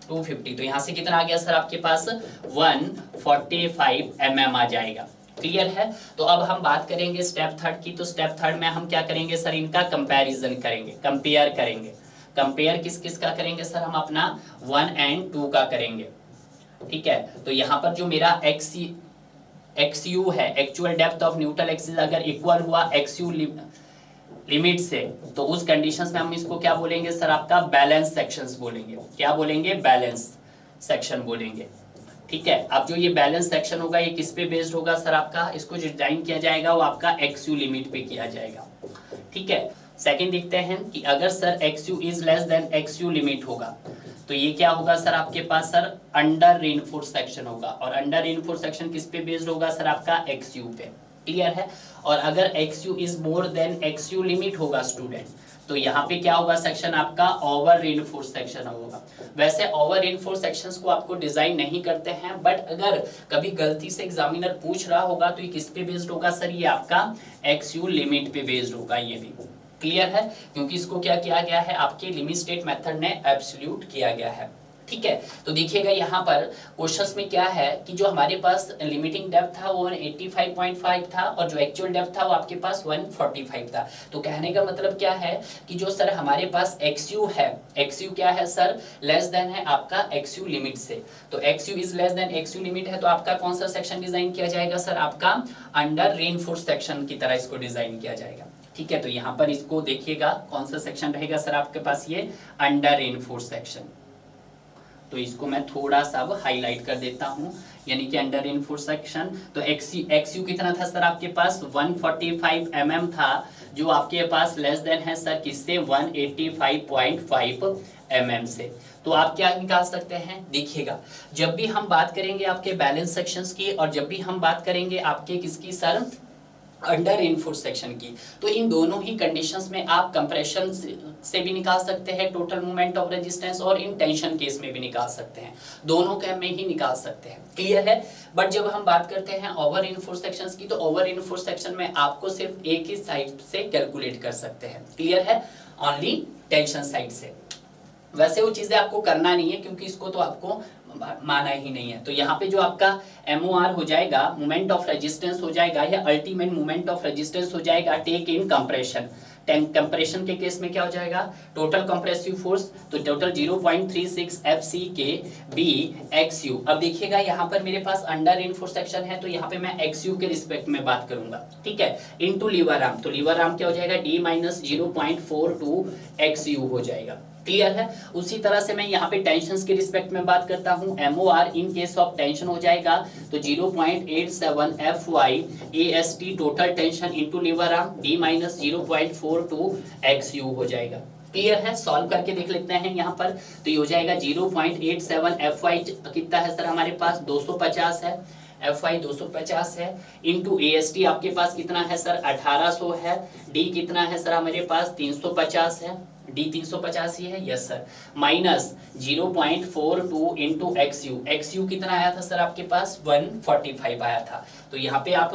तो यहाँ से कितना आ गया सर आपके पास 145 mm आ जाएगा। क्लियर है, तो अब हम बात करेंगे स्टेप थर्ड की। तो स्टेप थर्ड में हम क्या करेंगे सर, इनका कंपैरिजन करेंगे, कंपेयर करेंगे। कंपेयर किस किस का करेंगे सर, हम अपना 1 और 2 का करेंगे, ठीक है। तो यहाँ पर जो मेरा XU है, actual depth of neutral axis, अगर इक्वल हुआ XU लिमिट से, तो उस कंडीशंस में हम इसको क्या बोलेंगे सर, आपका बैलेंस सेक्शंस बोलेंगे। क्या बोलेंगे, बैलेंस सेक्शन बोलेंगे, ठीक है। अब जो ये बैलेंस सेक्शन होगा ये किस पे बेस्ड होगा सर आपका, इसको जो डिजाइन किया जाएगा वो आपका XU लिमिट पे किया जाएगा, ठीक है। सेकंड देखते हैं कि अगर sir X you is less then x U limit होगा तो ये क्या होगा सर आपके पास सर अंडर रेनफोर्स सेक्शन होगा, और अंडर रेनफोर्स सेक्शन किस पे बेस्ड होगा सर आपका एक्स यू पे, क्लियर है। और अगर x you is more than x U limit होगा स्टूडेंट तो यहाँ पे क्या होगा सेक्शन आपका ओवर रेनफोर्स सेक्शन होगा। वैसे ओवर रेनफोर्स सेक्शंस को आपको डिजाइन नहीं करते हैं, बट अगर कभी गलती से एग्जामिनर पूछ रहा होगा तो ये किस पे बेस्ड होगा सर, ये आपका एक्स यू लिमिट पे बेस्ड होगा, ये भी क्लियर है, क्योंकि इसको क्या किया गया है आपके लिमिट स्टेट मेथड ने एब्सोल्यूट किया गया है, ठीक है। तो देखिएगा यहाँ पर क्वेश्चंस में क्या है कि जो हमारे पास लिमिटिंग डेप्थ था वो 185.5 था और जो एक्चुअल डेप्थ था वो आपके पास 145 था। तो कहने का मतलब क्या है कि जो सर हमारे पास XU है, XU क्या है सर, लेस देन है आपका XU लिमिट से। तो XU is less then XU limit है तो आपका कौन सा सेक्शन डिजाइन किया जाएगा सर, आपका अंडर रेनफोर्स सेक्शन की तरह इसको डिजाइन किया जाएगा, ठीक है। तो यहाँ पर इसको देखिएगा कौन सा सेक्शन रहेगा सर आपके पास, ये अंडर रेनफोर्स सेक्शन। तो इसको मैं थोड़ा सा अब हाईलाइट कर देता हूँ, यानी कि अंडर रेनफोर्स सेक्शन। तो XU कितना था सर आपके पास 145 mm था, जो आपके पास लेस देन है सर किससे 185.5 mm से। तो आप क्या निकाल सकते हैं, देखिएगा जब भी हम बात करेंगे आपके बैलेंस सेक्शंस की और जब भी हम बात करेंगे आपके किसकी सर, अंडर रेनफोर्स सेक्शन की, तो इन दोनों ही कंडीशंस में आप कंप्रेशन से भी निकाल सकते हैं टोटल मोमेंट ऑफ रेजिस्टेंस और इन टेंशन केस में भी निकाल सकते हैं, दोनों के में ही निकाल सकते हैं, क्लियर है। बट जब हम बात करते हैं ओवर रेनफोर्स सेक्शंस की तो ओवर रेनफोर्स सेक्शन में आपको सिर्फ एक ही साइड से कैलकुलेट कर सकते हैं, क्लियर है, ओनली टेंशन साइड से। वैसे वो चीजें आपको करना नहीं है क्योंकि इसको तो आपको माना ही नहीं है। तो यहाँ पे जो आपका MOR हो जाएगा, मोमेंट ऑफ रेजिस्टेंस हो जाएगा या अल्टीमेट मोमेंट ऑफ रेजिस्टेंस हो जाएगा टेक इन कंप्रेशन। कंप्रेशन के केस में क्या हो जाएगा, टोटल कंप्रेसिव फोर्स, तो टोटल 0.36 FCK B XU। अब देखिएगा यहाँ पर मेरे पास अंडर रेनफोर्स सेक्शन है तो यहाँ पे मैं XU के रिस्पेक्ट में बात करूंगा, ठीक है, इनटू लीवर आर्म। तो लीवर आर्म क्या हो जाएगा D माइनस 0.42 XU हो जाएगा, क्लियर है। उसी तरह से मैं यहाँ पे टेंशंस के रिस्पेक्ट में बात करता हूँ, MOR in case of tension हो जाएगा तो 0.87 FY AST total tension into lever arm D minus 0.42 XU हो जाएगा, क्लियर है। सॉल्व करके देख लेते हैं यहाँ पर, तो ये हो जाएगा 0.87 FY कितना है सर हमारे पास 250 है, FY 250 है, इनटू AST आपके पास कितना है सर 1800 है, D कितना है सर हमारे पास 350 है, D 350 ही है, yes sir, minus 0.42 into XU कितना आया था सर आपके पास 145 आया था, तो यहाँ पे आप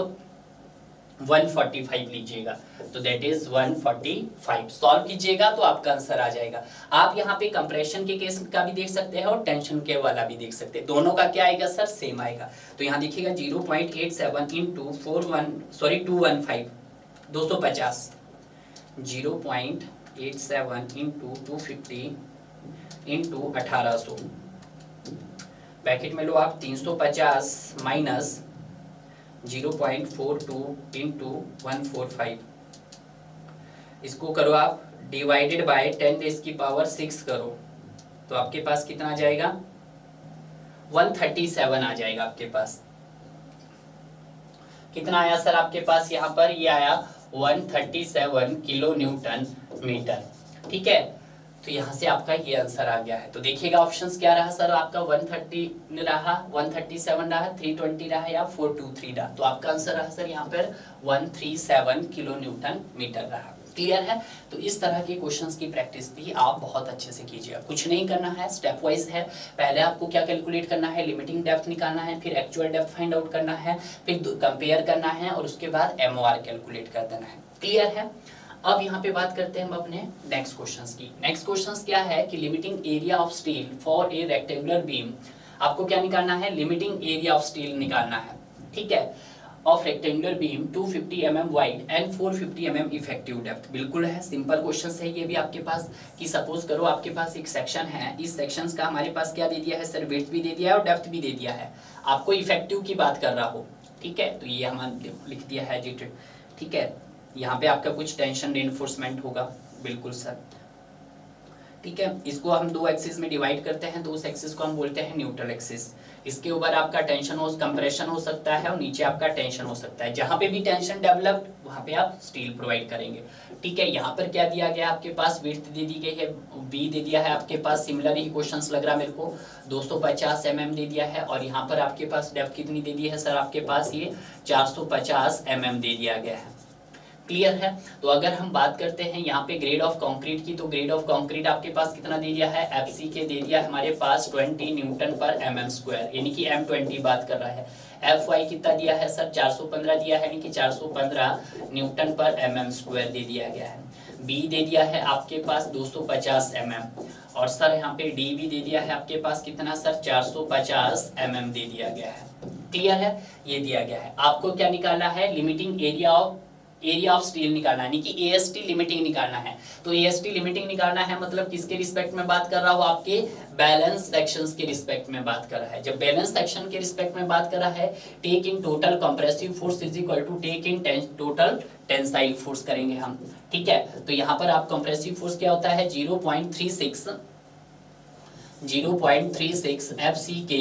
145 लीजिएगा, तो दैट इज 145। सॉल्व कीजिएगा तो आपका आंसर आ जाएगा। आप यहाँ पे कंप्रेशन के केस का भी देख सकते हैं और टेंशन के वाला भी देख सकते हैं, दोनों का क्या आएगा सर सेम आएगा। तो यहाँ देखिएगा 0.87 इंटू 215 250 0.87 इंटू 250 इंटू 1800 ब्रैकेट में लो आप 350 माइनस 0.42 इंटू 145, इसको करो आप डिवाइडेड बाय 10 रेज़ की पावर 6 करो तो आपके पास कितना आ जाएगा 137 आ जाएगा आपके पास। कितना आया सर आपके पास यहाँ पर, ये आया 137 किलो न्यूटन मीटर, ठीक है। तो यहाँ से आपका ये आंसर आ गया है। तो देखिएगा ऑप्शंस क्या रहा सर आपका 130 रहा, 137 रहा, 320 रहा या 423 रहा। तो आपका आंसर रहा सर यहाँ पर 137 किलो न्यूटन मीटर रहा, क्लियर है। तो इस तरह के क्वेश्चंस की प्रैक्टिस भी आप बहुत अच्छे से कीजिएगा, कुछ नहीं करना है, स्टेप वाइज है। पहले आपको क्या कैलकुलेट करना है, लिमिटिंग डेप्थ निकालना है, फिर एक्चुअल डेप्थ फाइंड आउट करना है, फिर कंपेयर करना है और उसके बाद MOR कैलकुलेट कर देना है, क्लियर है। अब यहाँ पे बात करते हैं हम अपने नेक्स्ट क्वेश्चंस की। नेक्स्ट क्वेश्चंस क्या है कि limiting area of steel for a rectangular beam. आपको क्या निकालना है, लिमिटिंग एरिया ऑफ स्टील निकालना है, ठीक है, of rectangular beam 250 mm wide and 450 mm effective depth. बिल्कुल है, सिंपल क्वेश्चन है ये भी आपके पास कि सपोज करो आपके पास एक सेक्शन है, इस सेक्शन का हमारे पास क्या दे दिया है सर, विड्थ भी दे दिया है और डेप्थ भी दे दिया है, आपको इफेक्टिव की बात कर रहा हो, ठीक है। तो ये हमने लिख दिया है जी, ठीक है। यहाँ पे आपका कुछ टेंशन रेनफोर्समेंट होगा, बिल्कुल सर, ठीक है। इसको हम दो एक्सिस में डिवाइड करते हैं, तो उस एक्सिस को हम बोलते हैं न्यूट्रल एक्सिस। इसके ऊपर आपका टेंशन हो, कंप्रेशन हो सकता है और नीचे आपका टेंशन हो सकता है। जहाँ पे भी टेंशन डेवलप्ड वहाँ पे आप स्टील प्रोवाइड करेंगे। ठीक है, यहाँ पर क्या दिया गया आपके पास, विड्थ दे दी गई है बी दे दिया है आपके पास, सिमिलर ही क्वेश्चंस लग रहा है मेरे को, 250 mm दे दिया है, और यहाँ पर आपके पास डेप्थ कितनी दे दी है सर आपके पास, ये 450 mm दे दिया गया है। क्लियर है। तो अगर हम बात करते हैं यहाँ पे ग्रेड ऑफ कंक्रीट की, तो ग्रेड ऑफ कंक्रीट आपके पास कितना दे दिया है, एफसी के दे दिया है हमारे पास 20 न्यूटन पर mm स्क्वायर, यानी कि M20 बात कर रहा है। एफ वाई कितना दिया है सर, 415 दिया है, यानी कि 415 न्यूटन पर mm स्क्वायर दे दिया गया है। बी दे दिया है आपके पास 250 mm, और सर यहाँ पे डी भी दे दिया है आपके पास कितना सर, 450 mm दे दिया गया है। क्लियर है, ये दिया गया है। आपको क्या निकालना है, लिमिटिंग एरिया ऑफ स्टील निकालना है, यानी कि एएसटी लिमिटिंग निकालना है। तो एएसटी लिमिटिंग निकालना है मतलब किसके रिस्पेक्ट में बात कर रहा हो, आपके बैलेंस सेक्शंस के रिस्पेक्ट में बात कर रहा है। जब बैलेंस सेक्शन के रिस्पेक्ट में बात कर रहा है, take in total compressive force is equal to take in total tensile force करेंगे हम। ठीक है, तो यहाँ पर आप कंप्रेसिव फोर्स क्या होता है, 0.36 FCK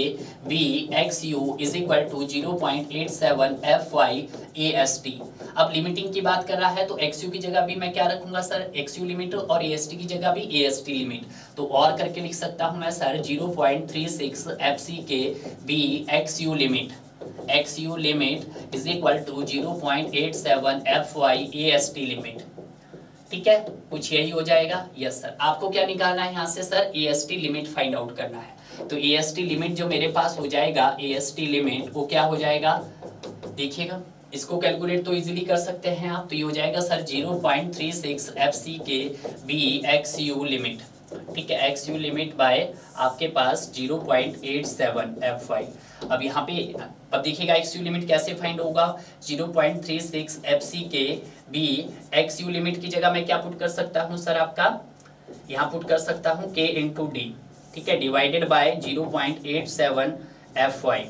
VXU is equal to 0.87 FY AST। अब लिमिटिंग की बात कर रहा है तो XU की जगह भी मैं क्या रखूंगा सर, XU लिमिट, और AST की जगह भी AST लिमिट। तो और करके लिख सकता हूं मैं sir 0.36 FCK VXU limit, XU limit is equal to 0.87 FY AST limit. ठीक है, कुछ यही हो जाएगा। यस सर, आपको क्या निकालना है यहाँ से sir, AST limit find out करना है। तो AST लिमिट जो मेरे पास हो जाएगा, AST लिमिट वो क्या हो जाएगा, देखिएगा, इसको कैलकुलेट तो इजीली कर सकते हैं आप। तो ये हो जाएगा सर 0.36 FCK VXU लिमिट। ठीक है, XU लिमिट बाय आपके पास 0.87 FY। अब यहाँ पे अब देखिएगा XU लिमिट कैसे फाइंड होगा, 0.36 FCK XU लिमिट की जगह मैं क्या पुट कर सकता हूँ सर, आपका यहाँ पुट कर सकता हूँ K इंटू डी। ठीक है, डिवाइडेड बाय 0.87 FY।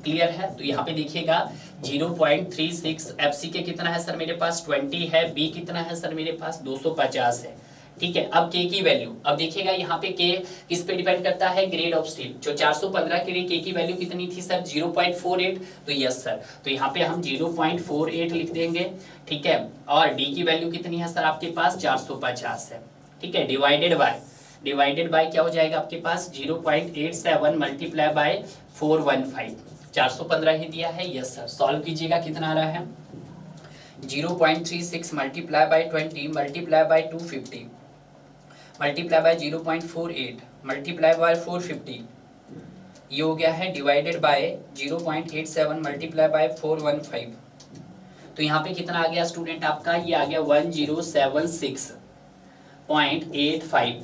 क्लियर है। तो यहाँ पे देखिएगा 0.36 FCK कितना है सर मेरे पास, 20 है, B कितना है सर मेरे पास, 250 है। ठीक है, अब K की वैल्यू, अब देखिएगा यहाँ पे K किस पे डिपेंड करता है, ग्रेड ऑफ स्टील। जो 415 के लिए K की वैल्यू कितनी थी सर, 0.48। तो यस सर, तो यहाँ पे हम 0.48 लिख देंगे। ठीक है, और D की वैल्यू कितनी है सर आपके पास, 450 है। ठीक है, डिवाइडेड बाय क्या हो जाएगा आपके पास, 0.87 मल्टीप्लाई बाय 415, 415 ही दिया है। यस सर, सॉल्व कीजिएगा, कितना आ रहा है, 0.36 multiply by 20 multiply by 250 multiply by 0.48 multiply by 450, ये हो गया है डिवाइडेड बाय 0.87 मल्टीप्लाई बाय 415। तो यहाँ पे कितना आ गया स्टूडेंट आपका, ये आ गया 1076.85।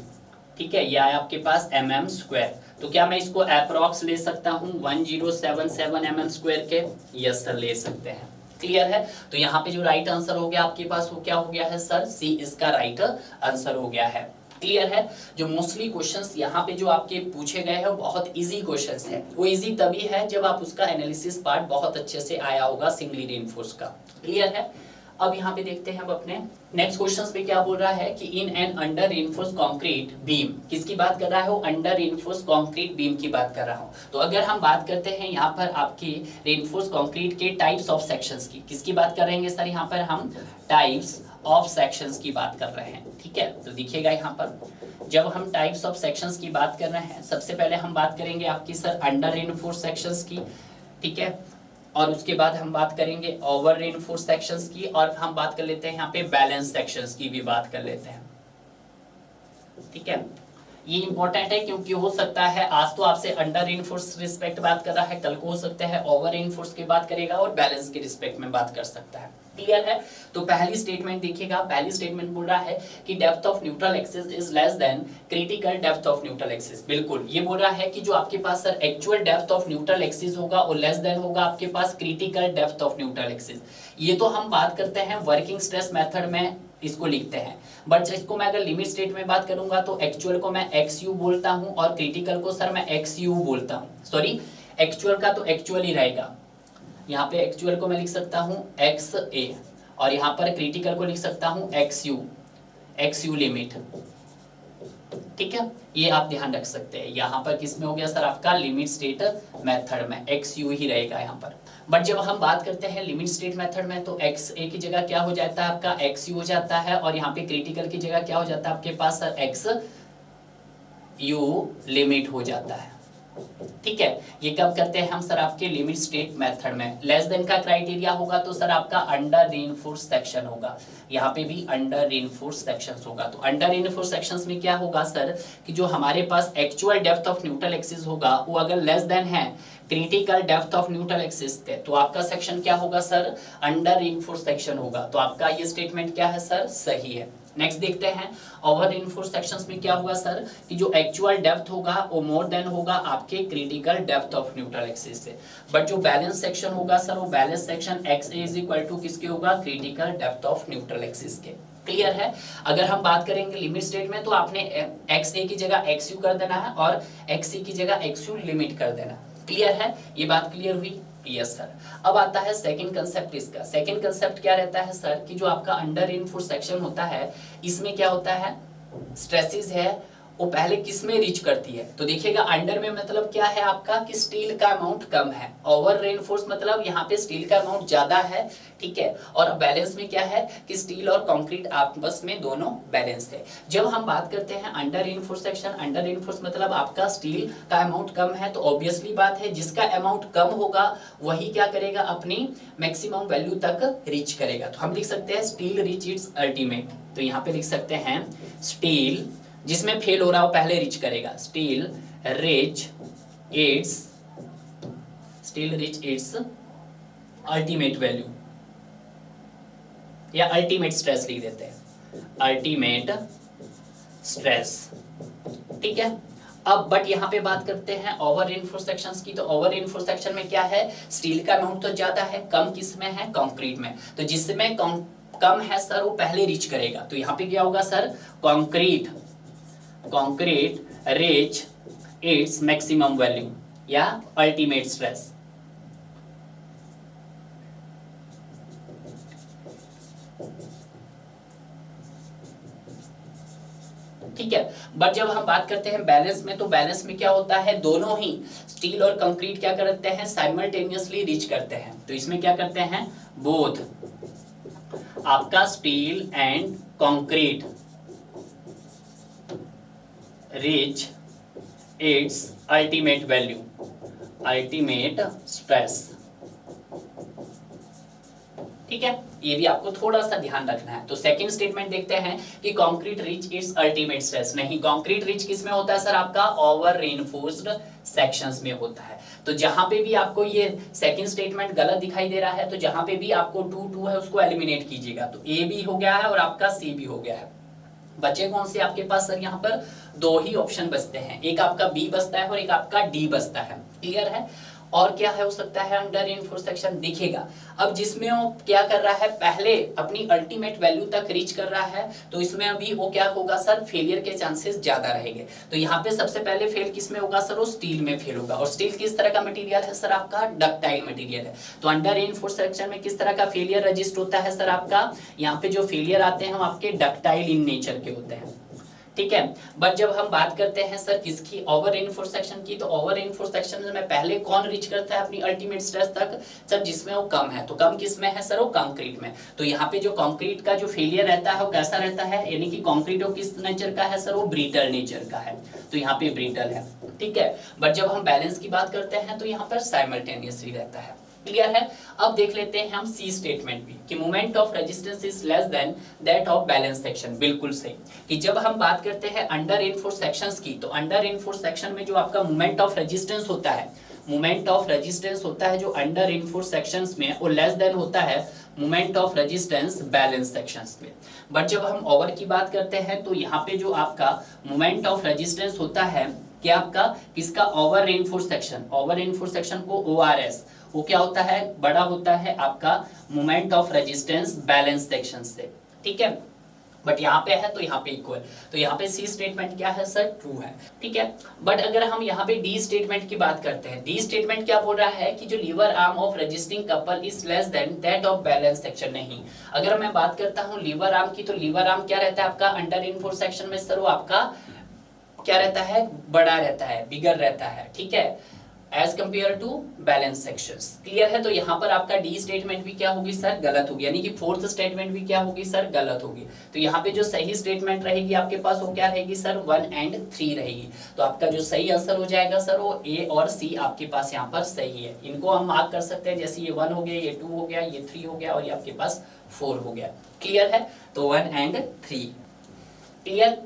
ठीक है, ये आया आपके पास mm स्क्वायर। तो क्या मैं इसको अप्रॉक्स ले सकता हूँ 1077 mm स्क्वायर के, यस सर ले सकते हैं। क्लियर है। तो यहाँ पे जो राइट आंसर हो गया आपके पास वो क्या हो गया है सर, सी इसका राइट आंसर हो गया है। क्लियर है। जो मोस्टली क्वेश्चंस यहाँ पे जो आपके पूछे गए हैं वो बहुत इजी क्वेश्चंस है। वो इजी तभी है जब आप उसका एनालिसिस पार्ट बहुत अच्छे से आया होगा सिंगली रेनफोर्स का। क्लियर है। अब यहाँ पे देखते हैं अब अपने नेक्स्ट क्वेश्चंस पे क्या बोल रहा है कि in an under reinforce concrete beam, किसकी बात कर रहा है वो, अंडर रेनफोर्स कंक्रीट बीम की बात कर रहा हूँ। तो अगर हम बात करते हैं यहाँ पर आपकी रेनफोर्स कंक्रीट के टाइप्स ऑफ सेक्शंस की, किसकी बात कर रहे हैं सर, यहाँ पर हम टाइप्स ऑफ सेक्शंस की बात कर रहे हैं। ठीक है, तो देखिएगा यहाँ पर जब हम टाइप्स ऑफ सेक्शंस की बात कर रहे हैं, सबसे पहले हम बात करेंगे आपकी सर अंडर रेनफोर्स सेक्शंस की। ठीक है, और उसके बाद हम बात करेंगे ओवर रेनफोर्स सेक्शंस की, और हम बात कर लेते हैं यहाँ पे बैलेंस सेक्शंस की भी बात कर लेते हैं। ठीक है, ये इंपॉर्टेंट है क्योंकि हो सकता है आज तो आपसे अंडर रेनफोर्स रिस्पेक्ट बात कर रहा है, कल को हो सकता है ओवर रेनफोर्स की बात करेगा और बैलेंस के रिस्पेक्ट में बात कर सकता है। क्लियर है। तो पहली स्टेटमेंट देखिएगा, पहली स्टेटमेंट बोल रहा है कि depth of neutral axis is less than critical depth of neutral axis. बिल्कुल, ये बोल रहा है कि जो आपके पास sir actual depth of neutral axis होगा वो लेस देन होगा आपके पास critical depth of neutral axis. ये तो हम बात करते हैं वर्किंग स्ट्रेस मेथड में इसको लिखते हैं, बट इसको मैं अगर लिमिट स्टेट में बात करूंगा तो एक्चुअल को मैं XU बोलता हूं और क्रिटिकल को सर मैं XU बोलता हूं। सॉरी, एक्चुअल का तो एक्चुअल ही रहेगा, यहाँ पे एक्चुअल को मैं लिख सकता हूं XA और यहाँ पर क्रिटिकल को लिख सकता हूं XU लिमिट। ठीक है, ये आप ध्यान रख सकते हैं। यहाँ पर किसमें हो गया सर आपका लिमिट स्टेट मेथड में XU ही रहेगा यहाँ पर। बट जब हम बात करते हैं लिमिट स्टेट मेथड में तो एक्स ए की जगह क्या हो जाता है आपका एक्स यू हो जाता है, और यहाँ पे क्रिटिकल की जगह क्या हो जाता है आपके पास सर एक्स यू लिमिट हो जाता है। ठीक है, ये कब करते हैं हम सर आपके लिमिट स्टेट मेथड में। लेस देन का क्राइटेरिया होगा तो सर आपका अंडर रीइंफोर्स सेक्शन होगा, यहाँ पे भी अंडर रीइंफोर्स सेक्शंस होगा। तो अंडर रीइंफोर्स सेक्शंस में क्या होगा सर कि जो हमारे पास actual depth of neutral axis होगा वो अगर लेस देन है critical depth of neutral axis के, तो आपका सेक्शन क्या होगा सर अंडर रीइंफोर्स सेक्शन होगा। तो आपका ये स्टेटमेंट क्या है सर सही है। नेक्स्ट देखते हैं ओवर रीइंफोर्स सेक्शंस में क्या होगा सर कि जो एक्चुअल डेप्थ होगा वो मोर देन होगा आपके critical depth of neutral axis से, बट जो बैलेंस सेक्शन होगा सर वो balance section X A is equal to किसके होगा critical depth of neutral axis के। क्लियर है। अगर हम बात करेंगे लिमिट स्टेट में तो आपने एक्स ए की जगह एक्स यू कर देना है और एक्स सी की जगह एक्स यू लिमिट कर देना। क्लियर है, ये बात क्लियर हुई। Yes sir. अब आता है सेकंड कंसेप्ट इसका। सेकंड कंसेप्ट क्या रहता है सर कि जो आपका अंडर रीइंफोर्स सेक्शन होता है इसमें क्या होता है स्ट्रेसेस है वो पहले किस में रीच करती है। तो देखिएगा अंडर में मतलब क्या है आपका कि स्टील का अमाउंट कम है, ओवर रीइंफोर्स मतलब यहाँ पे स्टील का अमाउंट ज्यादा है। ठीक है, और बैलेंस में क्या है कि स्टील और कंक्रीट आपस में दोनों बैलेंस है। जब हम बात करते हैं under reinforce section, under reinforce मतलब आपका स्टील का अमाउंट कम है, तो ऑब्वियसली बात है जिसका अमाउंट कम होगा वही क्या करेगा अपनी मैक्सिमम वैल्यू तक रीच करेगा। तो हम लिख सकते हैं स्टील रीच इट्स अल्टीमेट। तो यहाँ पे लिख सकते हैं स्टील जिसमें फेल हो रहा हो पहले रीच करेगा, steel reach its ultimate value या अल्टीमेट स्ट्रेस लिख देते हैं, अल्टीमेट स्ट्रेस। ठीक है, अब बट यहाँ पे बात करते हैं ओवर रीइंफोर्स सेक्शंस की। तो ओवर रीइंफोर्स सेक्शन में क्या है स्टील का अमाउंट तो ज्यादा है, कम किस में है कंक्रीट में। तो जिसमें कम है सर वो पहले रीच करेगा। तो यहाँ पे क्या होगा sir concrete reach its maximum value या अल्टीमेट स्ट्रेस। ठीक है, बट जब हम बात करते हैं बैलेंस में तो बैलेंस में क्या होता है दोनों ही स्टील और कंक्रीट क्या करते हैं साइमल्टेनियसली रीच करते हैं। तो इसमें क्या करते हैं बोथ आपका steel and concrete reach its ultimate value, ultimate stress. ठीक है, ये भी आपको थोड़ा सा ध्यान रखना है। तो सेकंड स्टेटमेंट देखते हैं कि concrete reach its ultimate stress. नहीं, कंक्रीट रीच किस में होता है सर आपका ओवर रीइंफोर्स्ड सेक्शंस में होता है। तो जहां पे भी आपको ये सेकंड स्टेटमेंट गलत दिखाई दे रहा है तो जहां पे भी आपको 2 है उसको एलिमिनेट कीजिएगा। तो ए भी हो गया है और आपका सी भी हो गया है। बचे कौन से आपके पास सर यहाँ पर 2 ही ऑप्शन बचते हैं, एक आपका बी बचता है और एक आपका डी बचता है। क्लियर है। और क्या है हो सकता है अंडर रीइंफोर्स सेक्शन दिखेगा। अब जिसमें वो क्या कर रहा है पहले अपनी अल्टीमेट वैल्यू तक रीच कर रहा है तो इसमें अभी वो क्या होगा सर फेलियर के चांसेस ज्यादा रहेंगे। तो यहाँ पे सबसे पहले फेल किस में होगा सर वो स्टील में फेल होगा। और स्टील किस तरह का मटेरियल है सर आपका डक्टाइल मटेरियल है। तो अंडर रीइंफोर्स सेक्शन में किस तरह का फेलियर रजिस्टर होता है सर आपका यहाँ पे जो फेलियर आते हैं वो आपके डक्टाइल इन नेचर के होते हैं। ठीक है, बट जब हम बात करते हैं सर किसकी ओवर रीइंफोर्स सेक्शन की तो ओवर रीइंफोर्स सेक्शन में पहले कौन रीच करता है अपनी अल्टीमेट स्ट्रेस तक सर जिसमें वो कम है। तो कम किस में है सर वो कंक्रीट में। तो यहाँ पे जो कंक्रीट का जो फेलियर रहता है वो कैसा रहता है यानी कि कंक्रीट वो किस नेचर का है सर वो ब्रिटल नेचर का है। तो यहाँ पे ब्रिटल है। ठीक है, बट जब हम बैलेंस की बात करते हैं तो यहाँ पर साइमल्टेनियसली रहता है। क्लियर है। अब देख लेते हैं हम सी स्टेटमेंट भी कि moment of resistance is less than that of balance section. बिल्कुल सही कि जब हम बात करते हैं अंडर रीइंफोर्स सेक्शंस की तो अंडर रीइंफोर्स सेक्शन में जो आपका मोमेंट ऑफ रेजिस्टेंस होता है, मोमेंट ऑफ रेजिस्टेंस होता है जो अंडर रीइंफोर्स सेक्शंस में वो लेस देन होता है moment of resistance balance sections में। बट जब हम ओवर की बात करते हैं तो यहाँ पे जो आपका मोमेंट ऑफ रेजिस्टेंस होता है क्या आपका किसका over reinforce section, over reinforce section को ORS वो क्या होता है बड़ा होता है आपका moment of resistance balance section से। ठीक है, बट यहाँ पे है तो यहाँ पे इक्वल। तो यहाँ पे सी स्टेटमेंट क्या है सर ट्रू है। ठीक है, बट अगर हम यहाँ पे डी स्टेटमेंट की बात करते हैं, डी स्टेटमेंट क्या बोल रहा है कि जो lever arm of resisting couple is less than that of balance section. नहीं, अगर मैं बात करता हूँ लीवर आर्म की तो लीवर आर्म क्या रहता है आपका अंडर रीइंफोर्स सेक्शन में सर वो आपका क्या रहता है बड़ा रहता है, बिगर रहता है। ठीक है, as compare to balance sections. Clear है? तो यहाँ पर आपका डी स्टेटमेंट भी क्या होगी सर, गलत होगी, यानी कि फोर्थ स्टेटमेंट भी क्या होगी सर, गलत होगी। तो यहाँ पे जो सही स्टेटमेंट रहेगी आपके पास वो क्या रहेगी सर, 1 and 3 रहेगी। तो आपका जो सही आंसर हो जाएगा सर वो ए और सी आपके पास यहाँ पर सही है। इनको हम मार्क कर सकते हैं, जैसे ये 1 हो गया, ये 2 हो गया, ये 3 हो गया और ये आपके पास 4 हो गया। क्लियर है? तो 1 and 3 क्लियर।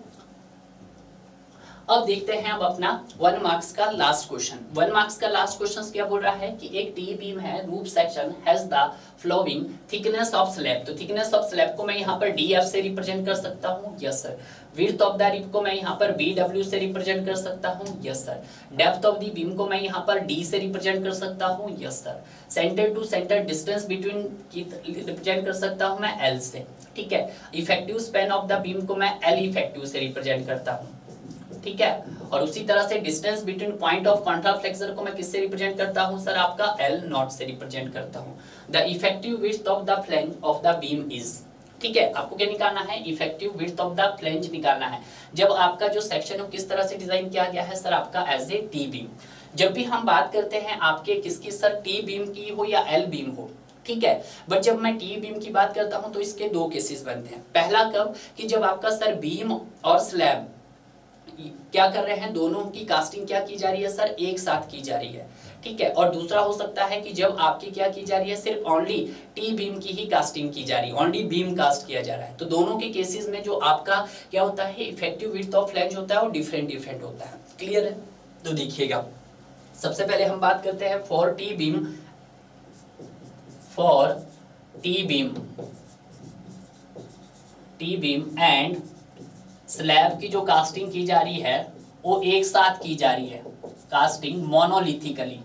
अब देखते हैं अब अपना 1 मार्क्स का लास्ट क्वेश्चन। 1 मार्क्स का लास्ट क्वेश्चन क्या बोल रहा है कि एक टी बीम है, roof section has the flowing thickness of slab. तो थिकनेस ऑफ स्लैब को मैं यहाँ पर डीएफ से रिप्रेजेंट कर सकता हूँ, yes sir. Width of the rib को मैं यहाँ पर बीडब्ल्यू से रिप्रेजेंट कर सकता हूँ, yes sir. Depth of the beam को मैं यहाँ पर डी से रिप्रेजेंट कर सकता हूँ, yes sir. Centre to centre distance between की रिप्रेजेंट कर सकता हूँ मैं एल से, ठीक है। Effective span of the beam को मैं एल इफेक्टिव से रिप्रेजेंट करता हूँ, ठीक है। और उसी तरह से डिस्टेंस बिटवीन पॉइंट ऑफ कॉन्ट्राफ्लेक्सर को मैं किससे रिप्रेजेंट करता हूं सर, आपका एल नॉट से रिप्रेजेंट करता हूं। The effective width of the flange of the beam is, ठीक है। आपको क्या निकालना है, effective width of the flange निकालना है। जब आपका जो सेक्शन है किस तरह से डिजाइन किया गया है सर, आपका एज ए टी बीम। जब भी हम बात करते हैं आपके किसकी सर, टी बीम की हो या एल बीम हो, ठीक है। बट जब मैं टी बीम की बात करता हूं तो इसके दो केसेस बनते हैं। पहला कब, कि जब आपका सर बीम और स्लैब क्या कर रहे हैं, दोनों की कास्टिंग क्या की जा रही है सर, एक साथ की जा रही है, ठीक है। और दूसरा हो सकता है कि जब आपकी क्या की जा रही है, सिर्फ ओनली टी बीम की ही कास्टिंग की जा रही है, ओनली बीम कास्ट किया जा रहा है। तो दोनों के केसेस में जो आपका क्या होता है, इफेक्टिव विड्थ ऑफ फ्लैंज होता है वो डिफरेंट होता है। क्लियर है? तो देखिएगा, सबसे पहले हम बात करते हैं for T beam and slab की जो कास्टिंग की जा रही है वो एक साथ की जा रही है, कास्टिंग मोनोलिथिकली।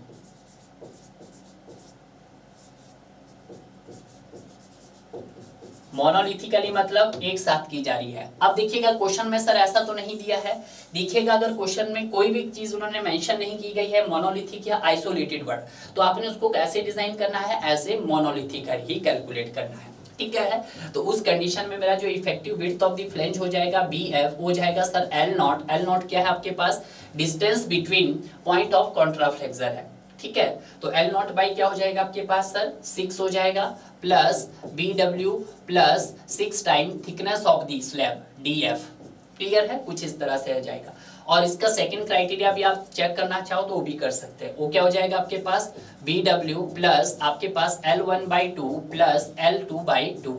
मोनोलिथिकली मतलब एक साथ की जा रही है। अब देखिएगा क्वेश्चन में सर ऐसा तो नहीं दिया है, देखिएगा अगर क्वेश्चन में कोई भी चीज उन्होंने मेंशन नहीं की गई है मोनोलिथिक या आइसोलेटेड वर्ड, तो आपने उसको कैसे डिजाइन करना है, एज ए मोनोलिथिक ही कैलकुलेट करना है, ठीक है। तो उस कंडीशन में मेरा जो effective width of the flange हो जाएगा BF, हो जाएगा sir L not. L not क्या है आपके पास, डिस्टेंस बिटवीन पॉइंट ऑफ कॉन्ट्राफ्लेक्सर है, ठीक है। तो L नॉट बाई क्या हो जाएगा आपके पास सर, 6 हो जाएगा, plus BW plus 6 time thickness of the slab DF। Clear है? कुछ इस तरह से आ जाएगा। और इसका सेकंड क्राइटेरिया भी आप चेक करना चाहो तो वो भी कर सकते हैं। वो क्या हो जाएगा आपके पास, BW प्लस आपके पास L1/2 प्लस L2/2,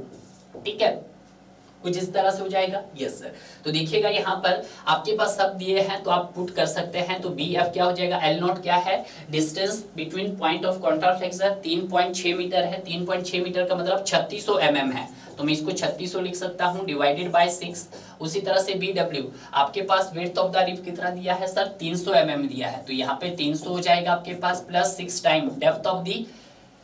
ठीक है। कुछ इस तरह से हो जाएगा, यस सर। तो देखिएगा यहाँ पर आपके पास सब दिए हैं तो आप पुट कर सकते हैं। तो BF क्या हो जाएगा, L नॉट क्या है, distance between point of contraflexure 3.6 meter है। 3.6 मीटर का मतलब 3600 mm है, तो मैं इसको 3600 लिख सकता हूँ, डिवाइडेड बाय 6। उसी तरह से BW आपके पास विड्थ ऑफ द रिब कितना दिया है सर, 300 mm दिया है, तो यहाँ पे 300 हो जाएगा आपके पास, plus 6 time depth of the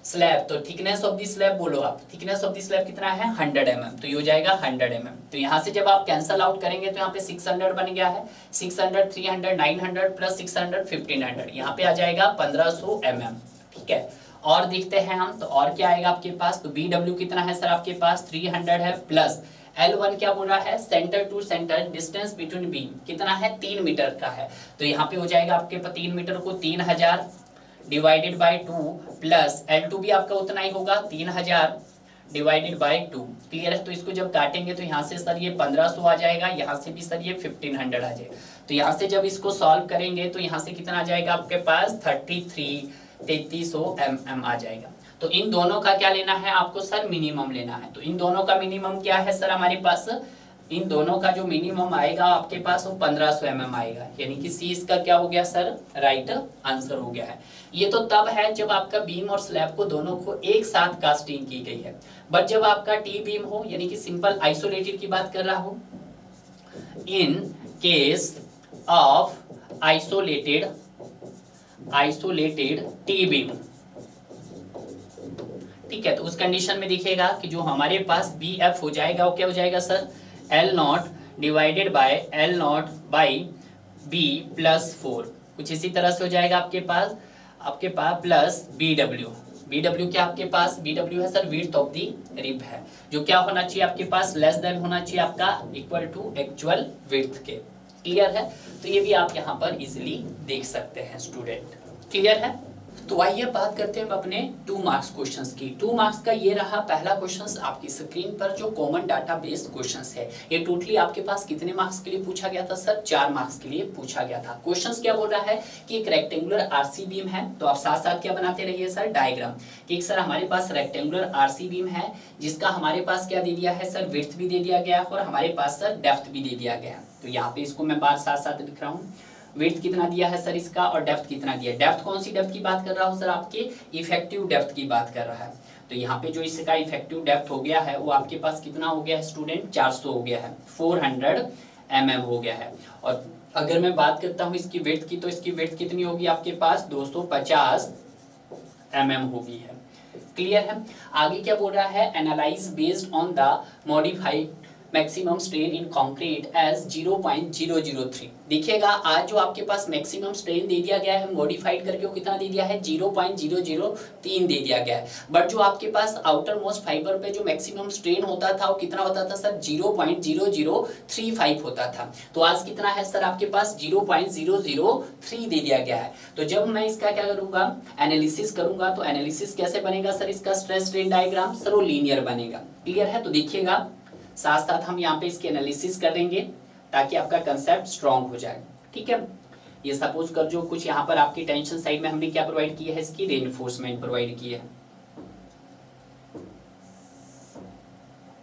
slab. तो थिकनेस ऑफ द स्लैब बोलो आप, थिकनेस ऑफ द स्लैब कितना है, 100 mm, तो ये हो जाएगा 100 mm। तो यहाँ से जब आप कैंसल आउट करेंगे तो यहाँ पे 600 बन गया है, 600 300 900 प्लस 600 1500, यहाँ पे आ जाएगा 1500 mm, ठीक है। और देखते हैं हम, तो और क्या आएगा आपके पास, तो BW कितना है सर आपके पास, 300 है, प्लस L1 क्या बोल रहा है, centre to centre distance between beam कितना है, 3 मीटर का है, तो यहाँ पे हो जाएगा आपके पास 3 मीटर को 3000 डिवाइडेड बाय 2 प्लस L2 भी आपका उतना ही होगा, 3000 डिवाइडेड बाय 2। क्लियर है? तो इसको जब काटेंगे तो यहाँ से सर ये 1500 आ जाएगा, यहाँ से भी सर ये 1500 आ जाएगा। तो यहाँ से जब इसको सॉल्व करेंगे तो यहाँ से कितना आ जाएगा आपके पास, 3300 mm आ जाएगा। तो इन दोनों का क्या लेना है आपको सर, मिनिमम लेना है। तो इन दोनों का मिनिमम क्या है सर हमारे पास, इन दोनों का जो मिनिमम आएगा आपके पास वो 1500 mm आएगा, यानी कि सी इसका क्या हो गया सर, राइट आंसर हो गया है। ये तो तब है जब आपका बीम और स्लैब को दोनों को एक साथ कास्टिंग की गई है। बट जब आपका टी बीम हो, यानी कि सिंपल आइसोलेटेड की बात कर रहा हूं, इन case of isolated T beam, ठीक है। तो उस कंडीशन में देखिएगा कि जो हमारे पास BF हो जाएगा वो क्या हो जाएगा sir, L not divided by L not by B plus 4, कुछ इसी तरह से हो जाएगा आपके पास प्लस BW क्या आपके पास, BW है sir width of the rib है, जो क्या होना चाहिए आपके पास, लेस देन होना चाहिए आपका इक्वल टू एक्चुअल विड्थ के। क्लियर है? तो ये भी आप यहाँ पर इजिली देख सकते हैं स्टूडेंट। क्लियर है? तो आइए बात करते हैं अपने 2 मार्क्स क्वेश्चंस की। 2 मार्क्स का ये रहा पहला क्वेश्चंस आपकी स्क्रीन पर जो कॉमन डाटा बेस्ड क्वेश्चंस है। ये टोटली आपके पास कितने मार्क्स के लिए पूछा गया था सर? 4 मार्क्स के लिए पूछा गया था। क्वेश्चंस क्या बोल रहा है कि एक रेक्टेंगुलर आरसी बीम है, तो आप साथ साथ क्या बनाते रहिए सर? डायग्राम। कि सर हमारे पास रेक्टेंगुलर आरसी बीम है जिसका हमारे पास क्या दे दिया है सर? विड्थ भी दे दिया गया है और हमारे पास सर डेप्थ भी दे दिया गया है। तो यहाँ पे इसको मैं बात साथ साथ लिख रहा हूँ। विड्थ कितना दिया है सर इसका और डेप्थ कितना दिया है। डेप्थ कौन सी डेप्थ की बात कर रहा हूं सर? आपके इफेक्टिव डेप्थ की बात कर रहा है। तो यहाँ पे जो इसका इफेक्टिव डेप्थ हो गया है वो आपके पास कितना हो गया है स्टूडेंट? 400 हो गया है, 400 mm हो गया है। और अगर मैं बात करता हूँ इसकी विड्थ की, तो इसकी विड्थ कितनी होगी आपके पास? 250 mm होगी है। क्लियर है? आगे क्या बोल रहा है? Analyse based on the modified maximum strain in concrete as 0.003। देखिएगा आज जो आपके पास मैक्सिमम स्ट्रेन दे दिया गया है मॉडिफाइड करके वो कितना दे दिया है? 0.003 दे दिया गया है। बट जो आपके पास आउटर मोस्ट फाइबर पे जो मैक्सिमम स्ट्रेन होता था वो कितना होता था सर? 0.0035 होता था। तो आज कितना है सर आपके पास? 0.003 दे दिया गया है। तो जब मैं इसका क्या करूंगा? एनालिसिस करूंगा। तो एनालिसिस कैसे बनेगा सर इसका? स्ट्रेस स्ट्रेन डायग्राम सर वो लीनियर बनेगा। क्लियर है? तो देखिएगा साथ साथ हम यहाँ पे इसकी एनालिसिस करेंगे ताकि आपका कंसेप्ट स्ट्रांग हो जाए। ठीक है? ये सपोज कर जो कुछ यहाँ पर आपकी टेंशन साइड में हमने क्या प्रोवाइड किया है? इसकी रेनफोर्समेंट प्रोवाइड की है।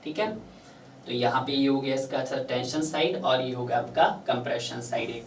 ठीक है? तो यहाँ पे ये हो गया इसका टेंशन साइड और ये होगा आपका कंप्रेशन साइड एक।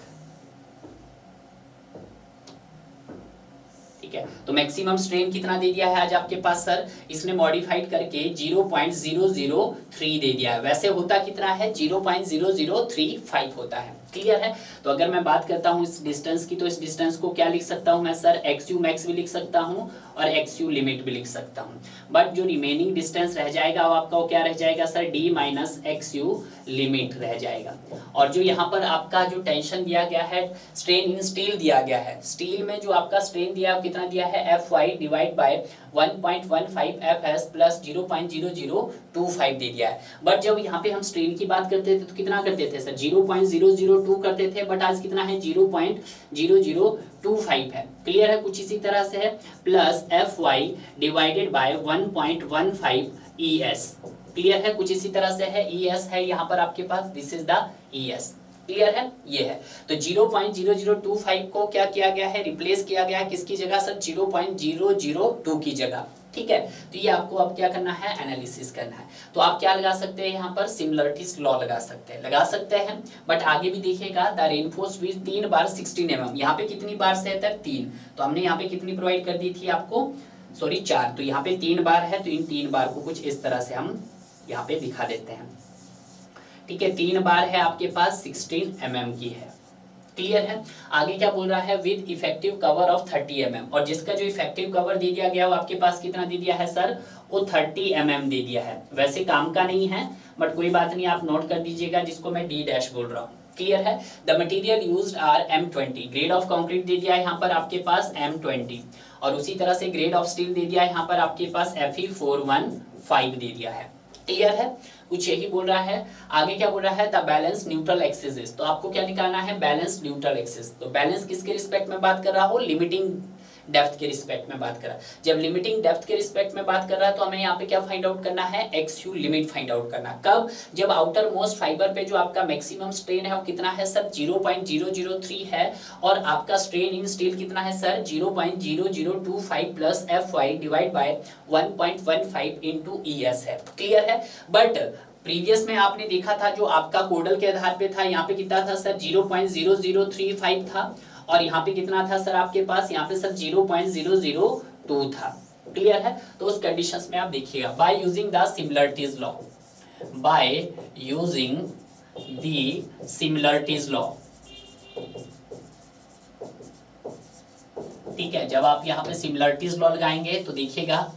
ठीक है? तो मैक्सिमम स्ट्रेन कितना दे दिया है आज आपके पास सर? इसने मॉडिफाइड करके 0.003 दे दिया है। वैसे होता कितना है? 0.0035 होता है। क्लियर है? तो अगर मैं बात करता हूं इस डिस्टेंस की, तो इस डिस्टेंस को क्या लिख सकता हूं मैं सर? एक्सयू मैक्स भी लिख सकता हूं और एक्सयू लिमिट भी लिख सकता हूं। बट जो रिमेनिंग डिस्टेंस रह जाएगा वो आपका वो क्या रह जाएगा सर? डी माइनस एक्सयू लिमिट रह जाएगा। और जो यहाँ पर आपका जो टेंशन दिया गया है, स्ट्रेन इन स्टील दिया गया है। स्टील में जो आपका स्ट्रेन दिया कितना दिया है? Fy divide by 1.15 Fs plus 0.0025 दे दिया है। बट जब यहाँ पे हम स्ट्रेन की बात करते थे तो कितना करते थे सर? 0.002 करते थे। बट आज कितना है? 0.0025 है। क्लियर है? कुछ इसी तरह से है plus Fy divided by 1.15 ES। Clear है? कुछ इसी तरह से है। ES है यहाँ पर आपके पास, this is the ES। Clear है? ये है। तो 0.0025 को क्या किया गया है? रिप्लेस किया गया है किसकी जगह सर? 0.002 की जगह। ठीक है? तो ये आपको अब क्या करना है? एनालिसिस करना है। तो आप क्या लगा सकते हैं यहाँ पर? सिमिलरिटीज लॉ लगा सकते हैं। बट आगे भी देखिएगा the reinforce with 3 bar 16 mm। यहाँ पे कितनी बार से है तक? 3। तो हमने यहाँ पे कितनी प्रोवाइड कर दी थी आपको? सॉरी 4। तो यहाँ पे 3 बार है, तो इन 3 बार को कुछ इस तरह से हम यहाँ पे दिखा देते हैं। ठीक है? 3 बार है आपके पास 16 mm की है। क्लियर है? आगे क्या बोल रहा है? With effective cover of 30 mm। और जिसका जो इफेक्टिव कवर दे दिया गया वो आपके पास कितना दे दिया है सर? वो 30 mm दे दिया है। वैसे काम का नहीं है बट कोई बात नहीं, आप नोट कर दीजिएगा, जिसको मैं D डैश बोल रहा हूँ। क्लियर है? The material used are M20। Grade of concrete दे दिया है यहाँ पर आपके पास M20। और उसी तरह से ग्रेड ऑफ स्टील दे दिया है यहाँ पर आपके पास Fe415 दे दिया है। क्लियर है? कुछ यही बोल रहा है। आगे क्या बोल रहा है? The balance neutral axis. तो आपको क्या निकालना है? Balance neutral axis. तो बैलेंस किसके रिस्पेक्ट में बात कर रहा हो? लिमिटिंग डेप्थ के रिस्पेक्ट में बात कर रहा है। जब लिमिटिंग डेप्थ के रिस्पेक्ट में बात कर रहा है तो हमें यहाँ पे क्या फाइंड आउट करना है? एक्सयू लिमिट फाइंड आउट करना। कब? जब आउटर मोस्ट फाइबर पे जो आपका मैक्सिमम स्ट्रेन है वो कितना है सर? 0.003 है। और आपका स्ट्रेन इन स्टील कितना है sir? 0.0025 plus Fy divide by 1.15 into ES है। क्लियर है? बट प्रीवियस में आपने देखा था जो आपका कोडल के आधार पे था, यहाँ पे कितना था सर? 0.0035 था। और यहाँ पे कितना था सर आपके पास? यहाँ पे सर 0.002 था। क्लियर है? तो उस कंडीशंस में आप देखिएगा by using the similarities law, by using the similarities law. ठीक है? जब आप यहाँ पे सिमिलरिटीज लॉ लगाएंगे तो देखिएगा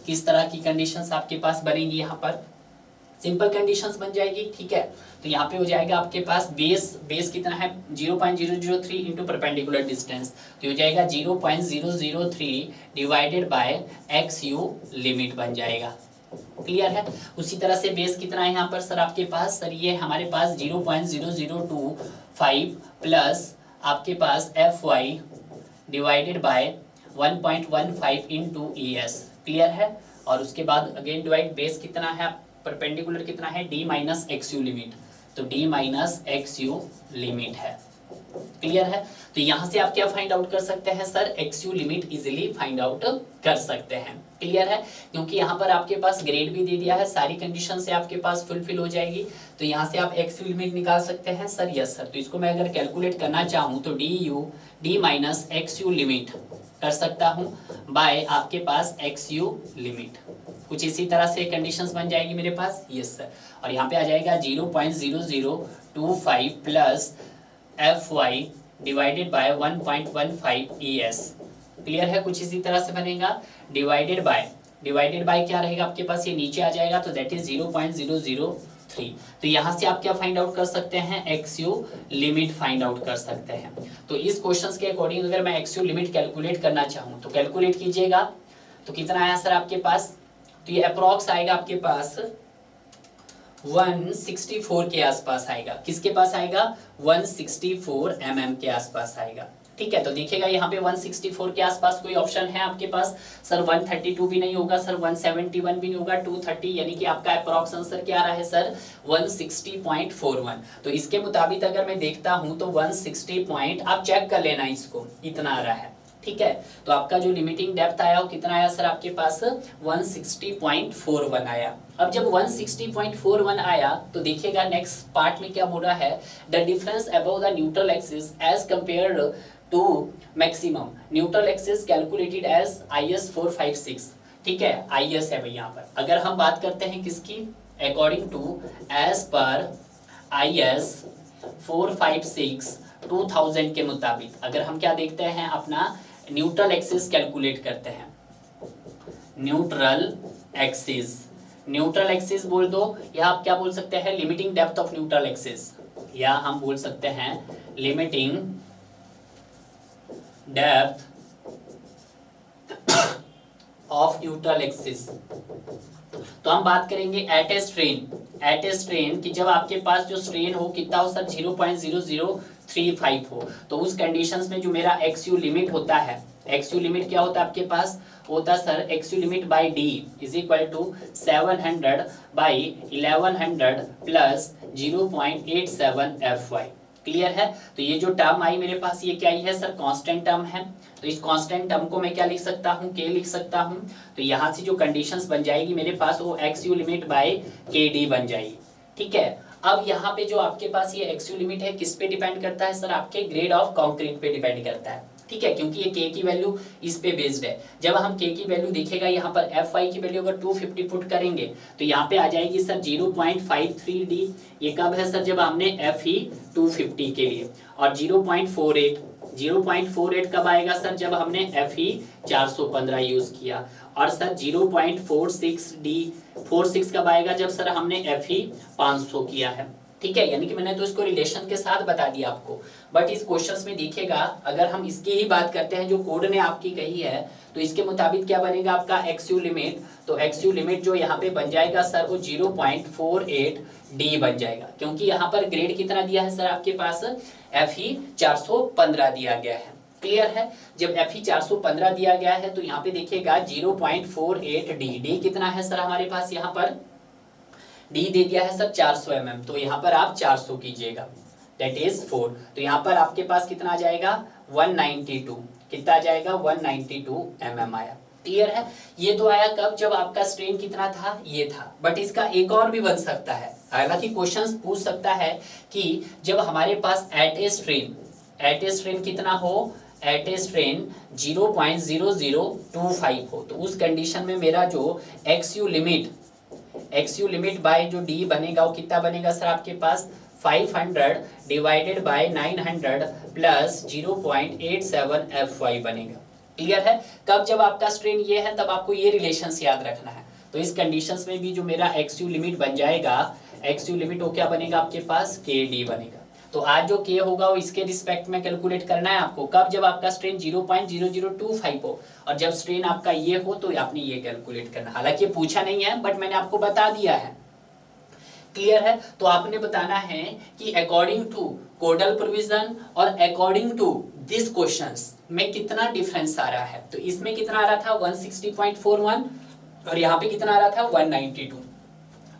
किस तरह की कंडीशंस आपके पास बनेंगी। यहाँ पर सिंपल कंडीशंस बन जाएगी। ठीक है? तो यहाँ पे हो जाएगा आपके पास बेस कितना है? 0.003 इंटू परपेंडिकुलर डिस्टेंस। तो हो जाएगा 0.003 डिवाइडेड बाय XU लिमिट बन जाएगा। क्लियर है? उसी तरह से बेस कितना है यहाँ पर सर आपके पास? सर ये हमारे पास 0.0025 प्लस आपके पास Fy divided by 1.15 into E S. Clear है। और उसके बाद अगेन डिवाइड बेस कितना है, परपेंडिकुलर कितना है, D minus X U limit, तो D minus X U limit है। क्लियर है। तो यहां से आप क्या फाइंड आउट कर सकते हैं sir, X U limit easily find out कर सकते हैं। क्लियर है। क्योंकि यहाँ पर आपके पास ग्रेड भी दे दिया है, सारी कंडीशन से आपके पास फुलफिल हो जाएगी, तो यहाँ से आप एक्स यू लिमिट निकाल सकते हैं सर। Yes sir. तो इसको मैं अगर कैलकुलेट करना चाहूँ तो D minus X U limit कर सकता हूँ बाय आपके पास एक्स यू लिमिट। कुछ इसी तरह से कंडीशंस बन जाएगी मेरे पास। Yes sir. और यहाँ पे आ जाएगा 0.0025 plus F Y divided by 1.15 E S. Clear है। कुछ इसी तरह से बनेगा डिवाइडेड बाय क्या रहेगा आपके पास, ये नीचे आ जाएगा, तो दैट इज 0.003। तो यहाँ से आप क्या फाइंड आउट कर सकते हैं, x U limit find out कर सकते हैं। तो इस क्वेश्चन के अकॉर्डिंग अगर मैं एक्स यू लिमिट कैलकुलेट करना चाहूँ तो कैलकुलेट कीजिएगा, तो कितना आया सर आपके पास, तो ये अप्रॉक्स आएगा आपके पास 164 के आसपास आएगा। किसके पास आएगा, 164 के आसपास आएगा। ठीक है। तो देखिएगा यहाँ पे 164 के आसपास कोई ऑप्शन है आपके पास, सर 132 भी नहीं होगा सर, 171 भी नहीं होगा, 230, यानी कि आपका अप्रॉक्स आंसर क्या आ रहा है सर, 160.41। तो इसके मुताबिक अगर मैं देखता हूँ तो 160 पॉइंट, आप चेक कर लेना इसको, इतना आ रहा है। ठीक है। तो आपका जो लिमिटिंग डेप्थ आया वो कितना आया सर आपके पास, 160.41 आया। अब जब 160.41 आया तो देखिएगा नेक्स्ट पार्ट में क्या बोल रहा है, the difference above the neutral axis as compared to maximum neutral axis calculated as IS 456। ठीक है, IS है भाई यहाँ पर। अगर हम बात करते हैं किसकी, according to as per IS 456 2000 के मुताबिक अगर हम क्या देखते हैं, अपना न्यूट्रल एक्सिस कैलकुलेट करते हैं। न्यूट्रल एक्सिस बोल दो, या आप क्या बोल सकते हैं, limiting depth of neutral axis, या हम बोल सकते हैं limiting depth of neutral axis. तो हम बात करेंगे एट ए स्ट्रेन कि जब आपके पास जो स्ट्रेन हो कितना हो सर, 0.0035 हो, तो उस कंडीशंस में जो मेरा एक्स यू लिमिट होता है, एक्स यू लिमिट क्या होता है आपके पास, होता sir X U limit by D is equal to 700 by 1100 plus 0.87 F Y. Clear है। तो ये जो टर्म आई मेरे पास, ये क्या आई है सर, कांस्टेंट टर्म है। तो इस कांस्टेंट टर्म को मैं क्या लिख सकता हूँ, के लिख सकता हूँ। तो यहाँ से जो कंडीशंस बन जाएगी मेरे पास, वो एक्स यू लिमिट बाय के डी बन जाएगी। ठीक है। अब यहाँ पे जो आपके पास ये एक्स यू लिमिट है किस पे डिपेंड करता है सर, आपके ग्रेड ऑफ कंक्रीट पे डिपेंड करता है। ठीक है, क्योंकि ये के की वैल्यू इस पे बेस्ड है। जब हम के की वैल्यू दिखेगा यहाँ पर, एफ वाई की वैल्यू अगर 250 पुट करेंगे तो यहाँ पे आ जाएगी सर 0.53 डी। ये कब है सर, जब हमने एफ ही 250 के लिए, और 0.48 कब आएगा सर, जब हमने एफ ही 415 यूज किया, और सर 0.46 कब आएगा, जब सर हमने एफ ही 500 किया है। ठीक है, यानी कि मैंने तो इसको रिलेशन के साथ बता दिया आपको, बट इस क्वेश्चंस में देखिएगा अगर हम इसकी ही बात करते हैं जो कोड ने आपकी कही है, तो इसके मुताबिक क्या बनेगा आपका एक्स यू लिमिट। तो एक्स यू लिमिट जो यहाँ पे बन जाएगा सर, वो 0.48 डी बन जाएगा, क्योंकि यहाँ पर ग्रेड कितना दिया है सर आपके पास, एफ ही 415 दिया गया है। क्लियर है। जब एफ ही 415 दिया गया है तो यहाँ पे देखिएगा 0.48 डी कितना है सर हमारे पास, यहाँ पर डी दे दिया है सर 400 mm, तो यहाँ पर आप 400 कीजिएगा, दैट इज 4। तो यहाँ पर आपके पास कितना आ जाएगा, 192, कितना आ जाएगा, 192 mm आया। क्लियर है। ये तो आया कब, जब आपका स्ट्रेन कितना था, ये था। बट इसका एक और भी बन सकता है, हालांकि क्वेश्चंस पूछ सकता है कि जब हमारे पास एट ए स्ट्रेन कितना हो, एट ए स्ट्रेन 0.0025 हो, तो उस कंडीशन में मेरा जो एक्स यू लिमिट बाय जो डी बनेगा वो कितना बनेगा सर आपके पास, 500 divided by 900 plus 0.87 F Y बनेगा। क्लियर है। कब, जब आपका स्ट्रेन ये है, तब आपको ये रिलेशंस याद रखना है। तो इस कंडीशंस में भी जो मेरा एक्स यू लिमिट बन जाएगा, एक्स यू लिमिट वो क्या बनेगा आपके पास, के डी बनेगा। तो आज जो के होगा वो इसके रिस्पेक्ट में कैलकुलेट करना है आपको। कब, जब आपका स्ट्रेन 0.0025 हो, और जब स्ट्रेन आपका ये हो तो आपने ये कैलकुलेट करना। हालांकि ये पूछा नहीं है, बट मैंने आपको बता दिया है। क्लियर है? तो आपने बताना है कि अकॉर्डिंग टू कोडल प्रोविजन और अकॉर्डिंग टू दिस क्वेश्चंस में कितना डिफरेंस आ रहा है। तो इसमें कितना आ रहा था 160.41 और यहाँ पे कितना आ रहा था 192।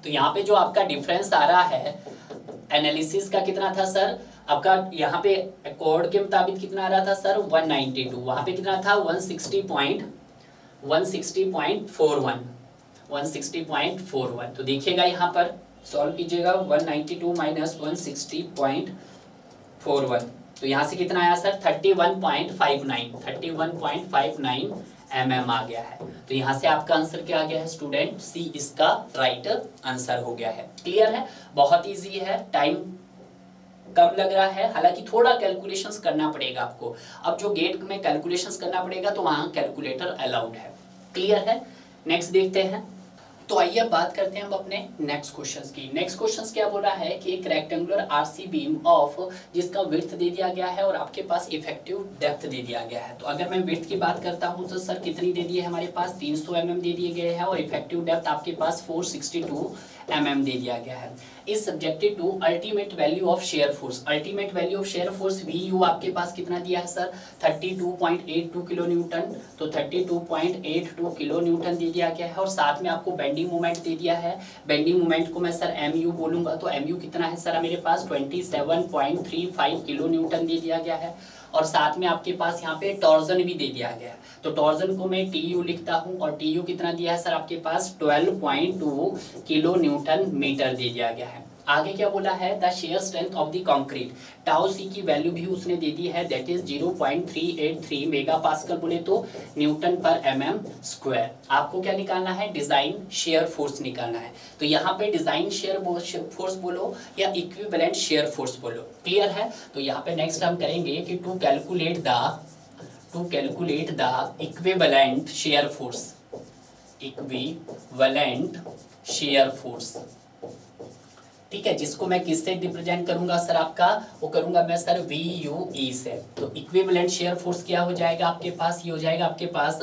तो यहाँ पे जो आपका डिफरेंस आ रहा है एनालिसिस का कितना था सर आपका, यहाँ पे कोड के मुताबिक कितना आ रहा था सर 192, वहाँ पे कितना था 160.41। तो देखिएगा यहाँ पर सॉल्व कीजिएगा 192 माइनस 160.41, तो यहाँ से कितना आया सर 31.59 mm आ गया है। तो यहाँ से आपका आंसर क्या आ गया है स्टूडेंट, सी इसका राइट आंसर हो गया है। क्लियर है? बहुत इजी है, टाइम कम लग रहा है, हालांकि थोड़ा कैलकुलेशंस करना पड़ेगा आपको। अब जो गेट में कैलकुलेशंस करना पड़ेगा तो वहाँ कैलकुलेटर अलाउड है। क्लियर है? नेक्स्ट देखते हैं। तो आइए अब बात करते हैं हम अपने नेक्स्ट क्वेश्चंस की। नेक्स्ट क्वेश्चंस क्या बोल रहा है कि एक रेक्टेंगुलर आरसी बीम ऑफ जिसका विड्थ दे दिया गया है और आपके पास इफेक्टिव डेप्थ दे दिया गया है। तो अगर मैं विड्थ की बात करता हूं तो सर कितनी दे दी है हमारे पास 300 mm दे दिए गए हैं और इफेक्टिव डेप्थ आपके पास 462 mm दे दिया गया है। Is subjected to ultimate value of shear force. Ultimate value of shear force VU आपके पास कितना दिया है सर 32.82 किलो न्यूटन। तो 32.82 किलो न्यूटन दे दिया गया है और साथ में आपको बेंडिंग मोमेंट दे दिया है। बेंडिंग मोमेंट को मैं सर MU बोलूंगा, तो MU कितना है सर मेरे पास 27.35 किलो न्यूटन दे दिया गया है और साथ में आपके पास यहाँ पे टॉर्जन भी दे दिया गया है। तो टॉर्जन को मैं TU लिखता हूँ और TU कितना दिया है सर आपके पास 12.2 किलो न्यूटन मीटर दे दिया गया है। आगे क्या बोला है the shear strength of the concrete, tau C की वैल्यू भी उसने दे दी है, दैट इज 0.383 मेगा पास्कल बोले तो न्यूटन पर mm स्क्वायर। आपको क्या निकालना है, डिजाइन शेयर फोर्स निकालना है। तो यहाँ पे डिजाइन शेयर फोर्स बोलो या इक्विवेलेंट शेयर फोर्स बोलो। क्लियर है? तो यहाँ पे नेक्स्ट हम करेंगे कि to calculate the equivalent shear force, ठीक है, जिसको मैं किससे रिप्रेजेंट करूंगा सर आपका, वो करूंगा मैं सर VUE से। तो इक्विवेलेंट शेयर फोर्स क्या हो जाएगा आपके पास, ये हो जाएगा आपके पास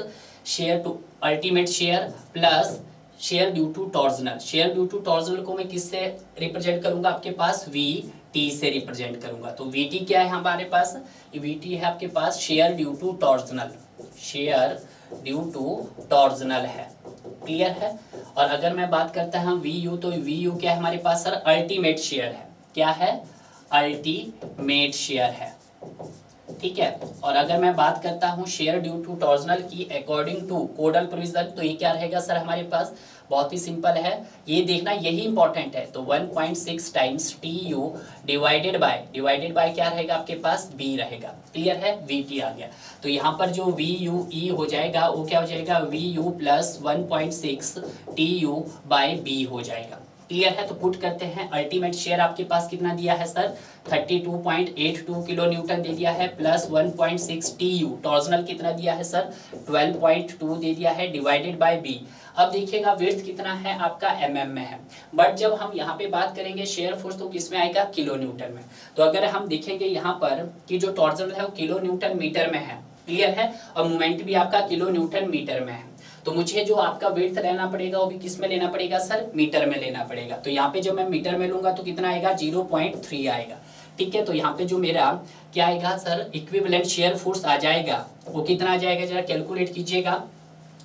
shear to ultimate shear plus shear due to torsional. Shear due to torsional को मैं किससे रिप्रेजेंट करूंगा आपके पास VT से रिप्रेजेंट करूंगा। तो VT क्या है हमारे पास, ये VT है आपके पास शेयर ड्यू टू टॉर्जनल है। क्लियर है? और अगर मैं बात करता हूँ VU, तो VU क्या है हमारे पास सर अल्टीमेट शेयर है। क्या है? अल्टीमेट शेयर है। ठीक है? और अगर मैं बात करता हूँ शेयर ड्यू टू टॉर्जनल की अकॉर्डिंग टू कोडल प्रोविजन, तो ये क्या रहेगा सर हमारे पास, बहुत ही सिंपल है, ये देखना यही इंपॉर्टेंट है। तो 1.6 टाइम्स TU डिवाइडेड बाय क्या रहेगा आपके पास, B रहेगा। क्लियर है? VT आ गया। तो यहाँ पर जो VUE हो जाएगा वो क्या हो जाएगा, VU plus 1.6 TU by B हो जाएगा। क्लियर है? तो पुट करते हैं, अल्टीमेट शेयर आपके पास कितना दिया है सर 32.82 किलो न्यूटन दे दिया है प्लस 1.6 TU, टॉर्जनल कितना दिया है सर 12.2 दे दिया है डिवाइडेड बाय B। अब देखिएगा विड्थ कितना है आपका mm में है, बट जब हम यहाँ पे बात करेंगे शेयर फोर्स तो किस में आएगा, किलो न्यूटन में। तो अगर हम देखेंगे यहाँ पर कि जो टॉर्जनल है वो किलो न्यूटन मीटर में है। क्लियर है? और मोमेंट भी आपका किलो न्यूटन मीटर में है। तो मुझे जो आपका विड्थ लेना पड़ेगा वो भी किस में लेना पड़ेगा सर, मीटर में लेना पड़ेगा। तो यहाँ पे जब मैं मीटर में लूंगा तो कितना आएगा 0.3 आएगा। ठीक है? तो यहाँ पे जो मेरा क्या आएगा सर इक्विवेलेंट शेयर फोर्स आ जाएगा, वो कितना आ जाएगा जरा कैलकुलेट कीजिएगा।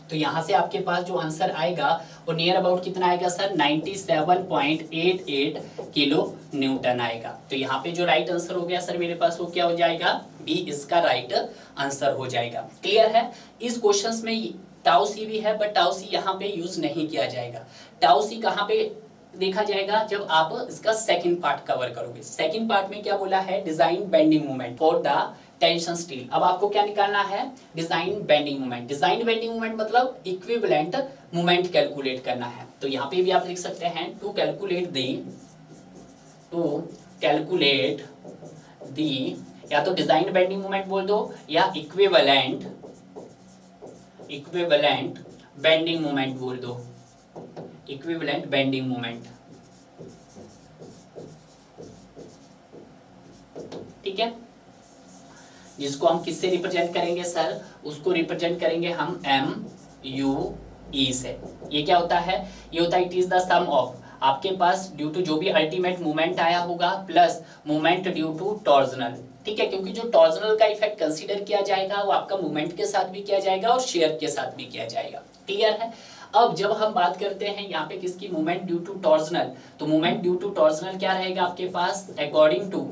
तो यहाँ से आपके पास जो आंसर आएगा वो नियर अबाउट कितना आएगा सर 97.88 किलो न्यूटन आएगा। तो यहाँ पे जो राइट आंसर हो गया सर मेरे पास वो क्या हो जाएगा, बी इसका राइट आंसर हो जाएगा। क्लियर है? इस क्वेश्चंस में टाउ सी भी है बट टाउ सी यहाँ पे यूज नहीं किया जाएगा। टाउ सी कहाँ पे देखा जाएगा, जब आप इसका सेकंड पार्ट कवर करोगे। सेकंड पार्ट में क्या बोला है, design bending moment for the tension steel. अब आपको क्या निकालना है, design bending moment. Design bending moment मतलब इक्विवेलेंट मोमेंट कैलकुलेट करना है। तो यहाँ पे भी आप लिख सकते हैं टू कैलकुलेट दी या तो डिजाइन बेंडिंग मोमेंट बोल दो या इक्विवेलेंट बेंडिंग मोमेंट बोल दो, इक्विवेलेंट बेंडिंग मोमेंट। ठीक है? जिसको हम किससे रिप्रेजेंट करेंगे सर, उसको रिप्रेजेंट करेंगे हम MUE से। ये क्या होता है, ये होता है it is the sum of आपके पास ड्यू टू जो भी अल्टीमेट मूवमेंट आया होगा plus movement due to torsional, ठीक है, क्योंकि जो टॉर्जनल का इफेक्ट कंसीडर किया जाएगा वो आपका मूवमेंट के साथ भी किया जाएगा और शेयर के साथ भी किया जाएगा। क्लियर है। अब जब हम बात करते हैं यहाँ पे किसकी, मूवमेंट ड्यू टू टॉर्जनल, तो मूवमेंट ड्यू टू टॉर्जनल क्या रहेगा आपके पास, अकॉर्डिंग टू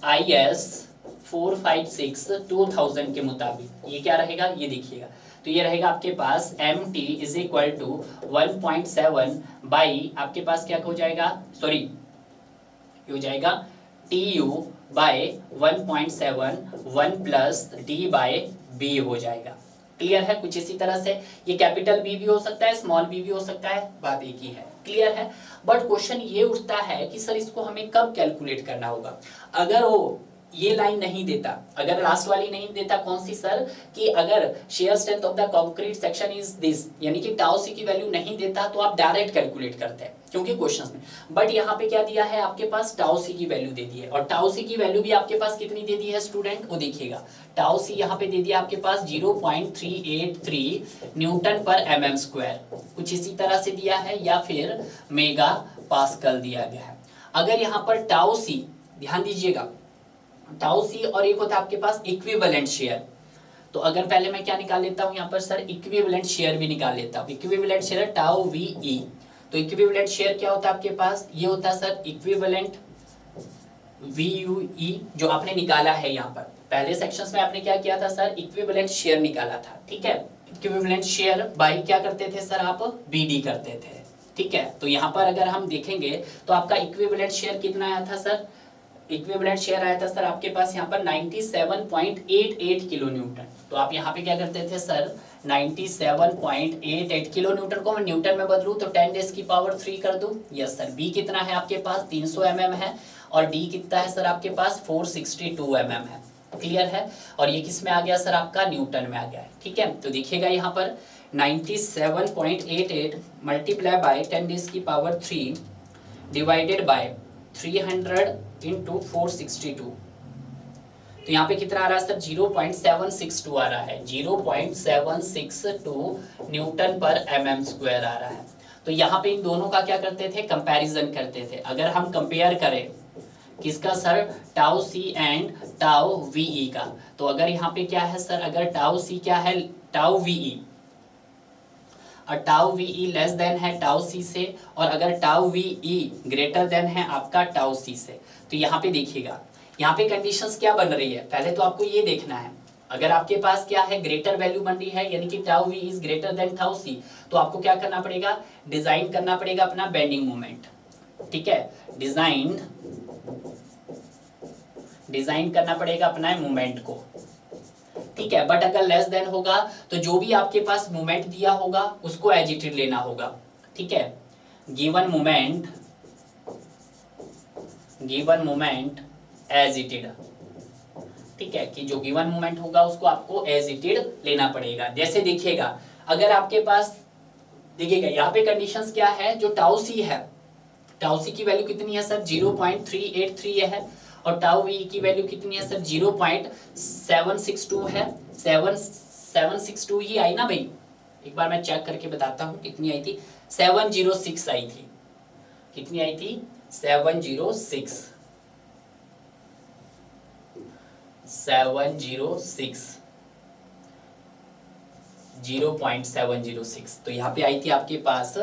IS 456/2000 के मुताबिक ये क्या रहेगा, ये देखिएगा, तो ये रहेगा आपके पास MT is equal to 1.7 by आपके पास क्या हो जाएगा, सॉरी ये हो जाएगा TU by 1.7 1 plus D by B हो जाएगा। क्लियर है। कुछ इसी तरह से ये कैपिटल B भी हो सकता है, स्मॉल b भी हो सकता है, बात एक ही है। क्लियर है। बट क्वेश्चन ये उठता है कि सर इसको हमें कब कैलकुलेट करना होगा, अगर वो ये लाइन नहीं देता, अगर लास्ट वाली नहीं देता, कौन सी सर, कि अगर share strength of the concrete section is this, यानी कि टाउ सी की वैल्यू नहीं देता तो आप डायरेक्ट कैलकुलेट करते हैं क्योंकि क्वेश्चंस में, बट यहाँ पे क्या दिया है आपके पास, टाउ सी की वैल्यू दे दी है, और टाउ सी की वैल्यू भी आपके पास कितनी दे दी है स्टूडेंट, वो देखिएगा, टाउ सी यहाँ पे दे दिया आपके पास 0.383 न्यूटन पर mm स्क्वायर, कुछ इसी तरह से दिया है, या फिर मेगा पास्कल दिया गया है। अगर यहाँ पर टाउ सी, ध्यान दीजिएगा, टाउ सी और एक होता है आपके पास इक्विवेलेंट शेयर, तो अगर पहले मैं क्या निकाल लेता हूं यहाँ पर सर, इक्विवेलेंट शेयर भी निकाल लेता हूं, इक्विवेलेंट शेयर टाउ VE, तो इक्विवेलेंट शेयर क्या होता है आपके पास, ये होता है सर इक्विवेलेंट VUE जो आपने निकाला है यहाँ पर, पहले सेक्शंस में आपने क्या किया था सर, इक्विवेलेंट शेयर निकाला था, ठीक है, इक्विवेलेंट शेयर बाई क्या करते थे सर आप, BD करते थे, ठीक है। तो यहाँ पर अगर हम देखेंगे तो आपका इक्विवेलेंट शेयर कितना आया था सर, इक्विवेलेंट शेयर आया था सर आपके पास यहाँ पर 97.88 किलो न्यूटन, तो आप यहाँ पे क्या करते थे सर, 97.88 किलो न्यूटन को मैं न्यूटन में बदलूं तो 10⁻³ कर दूं, यस सर। B कितना है आपके पास, 300 mm है, और D कितना है सर आपके पास, 462 mm है। क्लियर है। और ये किस में आ गया सर आपका, न्यूटन में आ गया है, ठीक है। तो देखिएगा यहाँ पर 97.88 multiply by 10⁻³ divided by 300 into 462, तो यहाँ पे कितना आ रहा है सर, 0.762 आ रहा है, 0.762 न्यूटन पर mm स्क्वायर आ रहा है। तो यहाँ पे इन दोनों का क्या करते थे, कंपैरिजन करते थे। अगर हम कंपेयर करें किसका sir, tau C and tau VE का, तो अगर यहाँ पे क्या है सर, अगर टाउ सी क्या है, टाउ VE, और टाउ VE लेस देन है टाउ सी से, और अगर टाउ VE ग्रेटर देन है आपका टाउ सी से, तो यहाँ पे देखिएगा, यहाँ पे कंडीशंस क्या बन रही है, पहले तो आपको ये देखना है, अगर आपके पास क्या है, ग्रेटर वैल्यू बन रही है, यानी कि tau VE is greater than tau C, तो आपको क्या करना पड़ेगा, डिजाइन करना पड़ेगा अपना बेंडिंग मोमेंट, ठीक है, डिजाइन करना पड़ेगा अपना मूवमेंट को, ठीक है। बट अगर लेस देन होगा तो जो भी आपके पास मूवमेंट दिया होगा उसको एज इट इज लेना होगा, ठीक है। Given movement as it is, ठीक है, कि जो गिवन मूवमेंट होगा उसको आपको एज इट इज लेना पड़ेगा। जैसे देखिएगा, अगर आपके पास देखिएगा यहाँ पे कंडीशंस क्या है, जो टाउ सी है, टाउ सी की वैल्यू कितनी है सर, 0.383 है, और टाउ VE की वैल्यू कितनी है सर, 0.762 है, 762 ही आई ना भाई, एक बार मैं चेक करके बताता हूँ कितनी आई थी, 706 आई थी, कितनी आई थी, 706 0.706, तो यहाँ पे आई थी आपके पास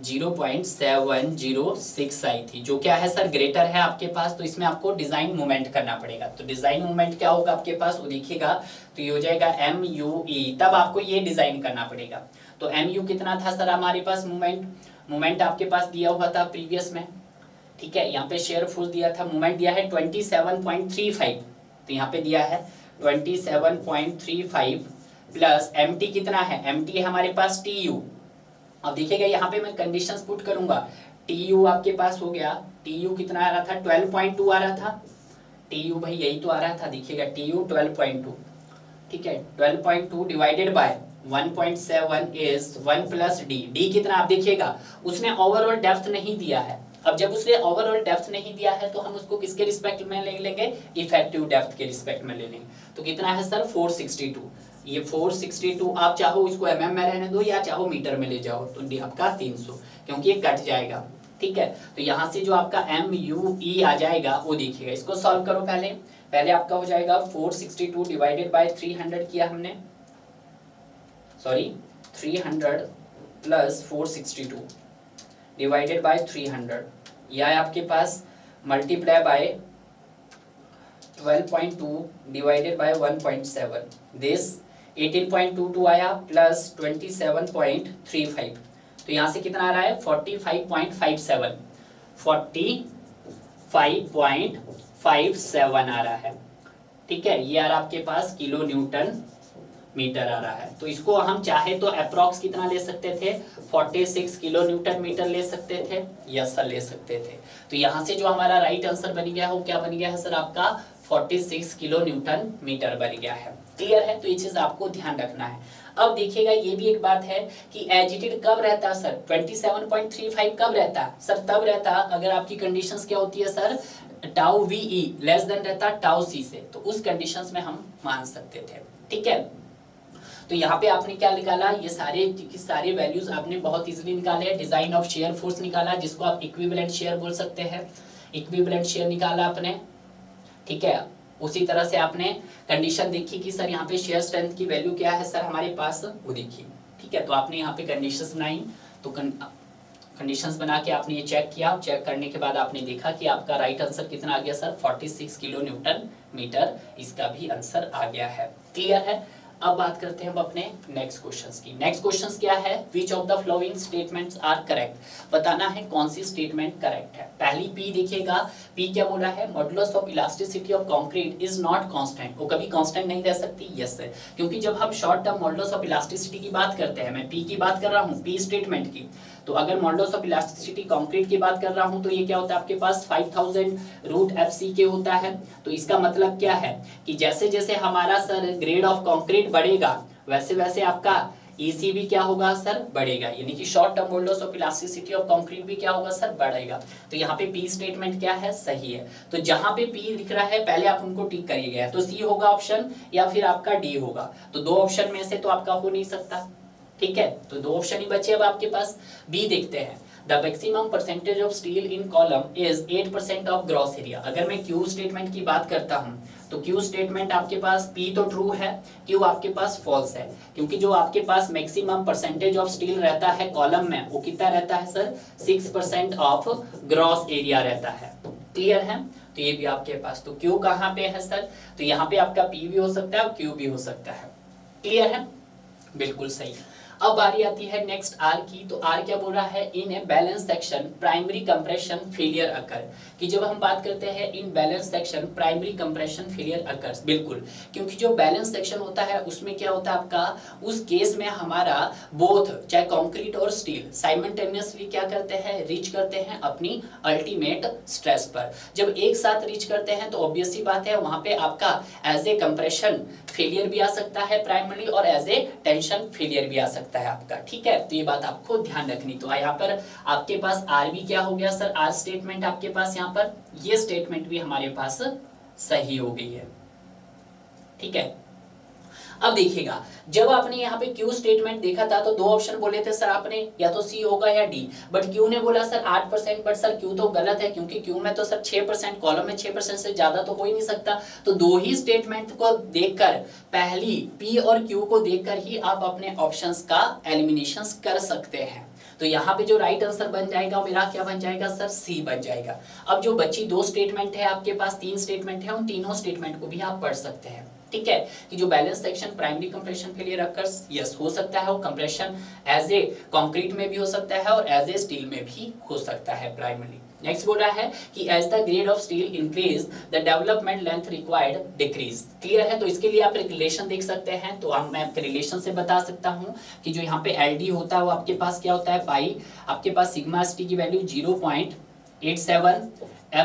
0.706 आई थी, जो क्या है सर, ग्रेटर है आपके पास, तो इसमें आपको डिजाइन मूवमेंट करना पड़ेगा। तो डिजाइन मूवमेंट क्या होगा आपके पास, वो देखिएगा, तो ये हो जाएगा MUE, तब आपको ये डिजाइन करना पड़ेगा। तो MU कितना था सर हमारे पास, मूवमेंट आपके पास दिया हुआ था प्रीवियस में, ठीक है, यहाँ पे शेयर फोर्स दिया था, मूवमेंट दिया है 27.35, तो यहाँ पे दिया है 27.35 प्लस MT कितना है, MT है हमारे पास TU। अब देखिएगा यहाँ पे मैं कंडीशंस पुट करूंगा, TU आपके पास हो गया, TU कितना आ रहा था, 12.2 आ रहा था, TU भाई यही तो आ रहा था, देखिएगा TU 12.2, ठीक है, 12.2 divided by 1.7 is 1 plus D कितना, आप देखिएगा उसने ओवरऑल डेप्थ नहीं दिया है, अब जब उसने ओवरऑल डेप्थ नहीं दिया है तो हम उसको किसके रिस्पेक्ट में ले लेंगे, इफेक्टिव डेप्थ के रिस्पेक्ट में ले लेंगे, तो कितना है सर 462, ये 462 आप चाहो इसको mm में रहने दो या चाहो मीटर में ले जाओ, तो डी आपका 300, क्योंकि ये कट जाएगा। ठीक है, तो यहाँ से जो आपका MUE आ जाएगा वो देखिएगा। इसको सॉल्व करो पहले आपका हो जाएगा 462 डिवाइडेड बाय 300 किया हमने, सॉरी 300 प्लस 462 डिवाइडेड बाय 300, यह है आपके पास multiply by 12.2 divided by 1.7, this 18.22 आया प्लस 27.35, तो यहाँ से कितना आ रहा है 45.57, 45.57 आ रहा है। ठीक है, ये आ रहा आपके पास किलो न्यूटन मीटर आ रहा है। तो इसको हम चाहे तो अप्रॉक्स कितना ले सकते थे, 46 किलो न्यूटन मीटर ले सकते थे, यस सर ले सकते थे। तो यहाँ से जो हमारा राइट आंसर बन गया है वो क्या बन गया है सर, आपका 46 किलो न्यूटन मीटर बन गया है। क्लियर है, तो ये चीज आपको ध्यान रखना है। अब देखिएगा ये भी एक बात है कि एजिटेड कब रहता है सर, 27.35 कब रहता है सर, तब रहता अगर आपकी कंडीशंस क्या होती है sir, tau VE less than रहता टाउ C से, तो उस कंडीशंस में हम मान सकते थे। ठीक है, तो यहाँ पे आपने क्या निकाला, ये सारे वैल्यूज आपने बहुत इजीली निकाले। डिजाइन ऑफ शेयर फोर्स निकाला, जिसको आप इक्विवेलेंट शेयर बोल सकते हैं, इक्विवेलेंट शेयर निकाला आपने। ठीक है, उसी तरह से आपने कंडीशन देखी कि सर यहाँ पे शेयर स्ट्रेंथ की वैल्यू क्या है सर हमारे पास, वो देखी। ठीक है, तो आपने यहाँ पे कंडीशंस बनाई, तो कंडीशंस बना के आपने ये चेक किया, चेक करने के बाद आपने देखा कि आपका राइट आंसर कितना आ गया सर, 46 किलो न्यूटन मीटर, इसका भी आंसर आ गया है। क्लियर है, अब बात करते हैं हम अपने नेक्स्ट क्वेश्चंस की। नेक्स्ट क्वेश्चंस क्या है, which of the following statements are correct, बताना है कौन सी स्टेटमेंट करेक्ट है। पहली पी देखिएगा, पी क्या बोला है, modulus of elasticity of concrete is not constant, वो कभी कांस्टेंट नहीं रह सकती। यस है, क्योंकि जब हम short term modulus of elasticity की बात करते हैं, मैं पी की बात कर रहा हूँ, पी स्टेटमेंट की, तो अगर मॉडुलस ऑफ इलास्टिसिटी कंक्रीट की बात कर रहा हूं तो ये क्या होता है आपके पास 5000 रूट FC के होता है। तो इसका मतलब क्या है कि जैसे जैसे हमारा सर ग्रेड ऑफ कंक्रीट बढ़ेगा वैसे वैसे आपका EC भी क्या होगा सर, बढ़ेगा, यानी कि short term modulus of elasticity of concrete भी क्या होगा सर, बढ़ेगा। तो यहाँ पे पी स्टेटमेंट क्या है, सही है। तो जहां पे पी दिख रहा है पहले आप उनको टिक करिएगा, तो सी होगा ऑप्शन या फिर आपका डी होगा, तो दो ऑप्शन में से तो आपका हो नहीं सकता। ठीक है, तो दो ऑप्शन ही बचे अब आपके पास। बी देखते हैं, the maximum percentage of steel in column is 8% of gross area. अगर मैं क्यू स्टेटमेंट की बात करता हूं तो क्यू स्टेटमेंट आपके पास पी तो ट्रू है, क्यू आपके पास फॉल्स है, क्योंकि जो आपके पास मैक्सिमम परसेंटेज ऑफ स्टील रहता है कॉलम में वो कितना रहता है सर, 6% ऑफ ग्रॉस एरिया रहता है। क्लियर है, तो ये भी आपके पास, तो क्यू कहाँ पे है सर, तो यहाँ पे आपका पी भी हो सकता है और क्यू भी हो सकता है। क्लियर है, बिल्कुल सही। अब बारी आती है नेक्स्ट आर की, तो आर क्या बोल रहा है, in a balance section primary compression failure occur, कि जब हम बात करते हैं in balance section primary compression failure occurs, बिल्कुल, क्योंकि जो बैलेंस सेक्शन होता है उसमें क्या होता है आपका, उस केस में हमारा बोथ चाहे कंक्रीट और स्टील साइमल्टेनियसली क्या करते हैं, रीच करते हैं अपनी अल्टीमेट स्ट्रेस पर। जब एक साथ रीच करते हैं तो ऑब्वियस सी बात है वहां पे आपका एज ए कंप्रेशन फेलियर भी आ सकता है प्राइमरी, और एज ए टेंशन फेलियर भी आ सकता है आपका। ठीक है, तो ये बात आपको ध्यान रखनी। तो यहाँ पर आपके पास आर भी क्या हो गया सर, आर स्टेटमेंट आपके पास यहाँ पर ये स्टेटमेंट भी हमारे पास सही हो गई है। ठीक है, अब देखिएगा जब आपने यहाँ पे क्यू स्टेटमेंट देखा था तो दो ऑप्शन बोले थे सर आपने, या तो सी होगा या डी, बट क्यू ने बोला सर 8%, बट सर क्यू तो गलत है, क्योंकि क्यू में तो सर 6%, कॉलम में 6% से ज्यादा तो हो ही नहीं सकता। तो दो ही स्टेटमेंट को देखकर, पहली पी और क्यू को देखकर ही आप अपने ऑप्शंस का एलिमिनेशन कर सकते हैं। तो यहाँ पे जो राइट आंसर बन जाएगा मेरा क्या बन जाएगा सर, सी बन जाएगा। अब जो बची दो स्टेटमेंट है आपके पास, तीन स्टेटमेंट है, उन तीनों स्टेटमेंट को भी आप पढ़ सकते हैं। ठीक है, कि जो balance section primary compression failure occurs, yes हो सकता है, वो कंप्रेशन एज ए कंक्रीट में भी हो सकता है और एज ए स्टील में भी हो सकता है प्राइमरी। नेक्स्ट बोल रहा है कि as the grade of steel increase the development length required decrease. Clear है, तो इसके लिए आप एक रिलेशन देख सकते हैं। तो हम मैं रिलेशन से बता सकता हूं कि जो यहाँ पे एल होता है वो आपके पास क्या होता है, पाई आपके पास सिग्मा एस टी की वैल्यू 0.87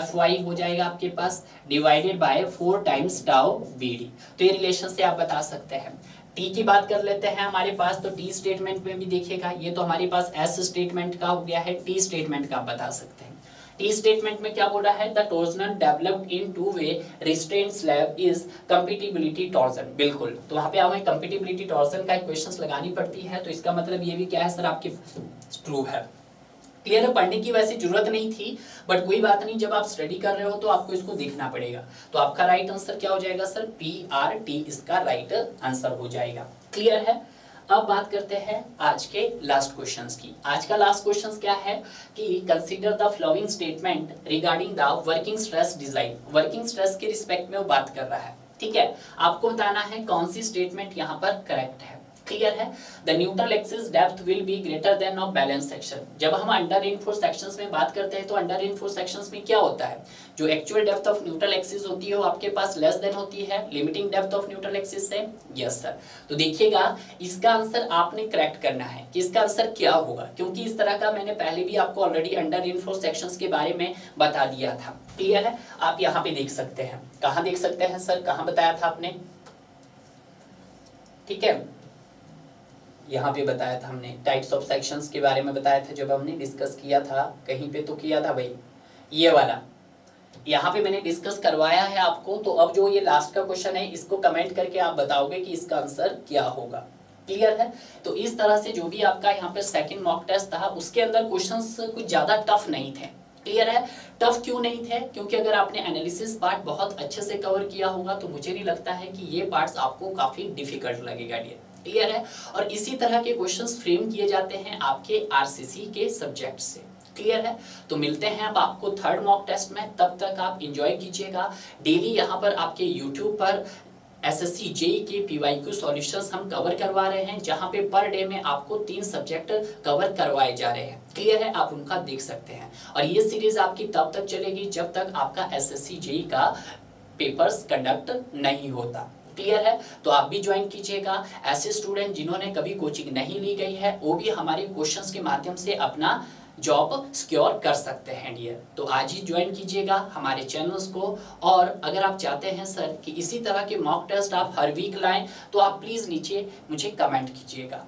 Fy हो जाएगा आपके पास, divided by 4 times tau BD। तो ये रिलेशन से आप बता सकते हैं। टी की बात कर लेते हैं हमारे पास, तो टी स्टेटमेंट में भी देखिएगा, ये तो हमारे पास एस स्टेटमेंट का हो गया है, टी स्टेटमेंट का आप बता सकते हैं। टी स्टेटमेंट में क्या बोल रहा है, the torsion developed in two way restraint slab is compatibility torsion. बिल्कुल, तो वहां पे हमें कंपैटिबिलिटी टॉर्जन का क्वेश्चंस लगानी पड़ती है, तो इसका मतलब ये भी क्या है सर, आपके ट्रू है। क्लियर है, पढ़ने की वैसे जरूरत नहीं थी, बट कोई बात नहीं, जब आप स्टडी कर रहे हो तो आपको इसको देखना पड़ेगा। तो आपका राइट आंसर क्या हो जाएगा सर, PRT इसका राइट आंसर हो जाएगा। क्लियर है। अब बात करते हैं आज के लास्ट क्वेश्चंस की। आज का लास्ट क्वेश्चंस क्या है कि consider the following statement regarding the working stress design. Working stress के रिस्पेक्ट में वो बात कर रहा है, ठीक है। आपको बताना है कौन सी स्टेटमेंट यहाँ पर करेक्ट है। क्लियर है, the neutral axis depth will be greater than of balance section. जब हम अंडर रेनफोर्स सेक्शंस में बात करते हैं तो अंडर रेनफोर्स सेक्शंस में क्या होता है, जो actual depth of neutral axis होती है वो आपके पास लेस देन होती है limiting depth of neutral axis से। यस सर, तो देखिएगा इसका आंसर आपने करेक्ट करना है कि इसका आंसर क्या होगा, क्योंकि इस तरह का मैंने पहले भी आपको ऑलरेडी अंडर रेनफोर्स सेक्शंस के बारे में बता दिया था। क्लियर है, आप यहाँ पे देख सकते हैं। कहाँ देख सकते हैं सर, कहाँ बताया था आपने, ठीक है, यहाँ पे बताया था हमने, टाइप्स ऑफ सेक्शंस के बारे में बताया था जब हमने डिस्कस किया था, कहीं पे तो किया था भाई, ये वाला यहाँ पे मैंने डिस्कस करवाया है आपको। तो अब जो ये लास्ट का क्वेश्चन है इसको कमेंट करके आप बताओगे कि इसका आंसर क्या होगा। क्लियर है, तो इस तरह से जो भी आपका यहाँ पे सेकंड मॉक टेस्ट था उसके अंदर क्वेश्चंस कुछ ज्यादा टफ नहीं थे। क्लियर है, टफ क्यों नहीं थे, क्योंकि अगर आपने एनालिसिस पार्ट बहुत अच्छे से कवर किया होगा तो मुझे नहीं लगता है कि ये पार्ट्स आपको काफी डिफिकल्ट लगेगा डियर। क्लियर है, और इसी तरह के क्वेश्चंस फ्रेम किए जाते हैं आपके आरसीसी के सब्जेक्ट से। क्लियर है, तो मिलते हैं अब आपको थर्ड मॉक टेस्ट में, तब तक आप एंजॉय कीजिएगा। डेली यहाँ पर आपके यूट्यूब पर एसएससी जेई के पीवाईक्यू सॉल्यूशंस हम कवर करवा रहे हैं, जहां पे पर डे में आपको 3 सब्जेक्ट कवर करवाए जा रहे हैं। क्लियर है, आप उनका देख सकते हैं, और ये सीरीज आपकी तब तक चलेगी जब तक आपका एसएससी जेई का पेपर्स कंडक्ट नहीं होता। क्लियर है, तो आप भी ज्वाइन कीजिएगा। ऐसे स्टूडेंट जिन्होंने कभी कोचिंग नहीं ली गई है वो भी हमारे क्वेश्चंस के माध्यम से अपना जॉब सिक्योर कर सकते हैं डियर। तो आज ही ज्वाइन कीजिएगा हमारे चैनल्स को, और अगर आप चाहते हैं सर कि इसी तरह के मॉक टेस्ट आप हर वीक लाएं तो आप प्लीज़ नीचे मुझे कमेंट कीजिएगा।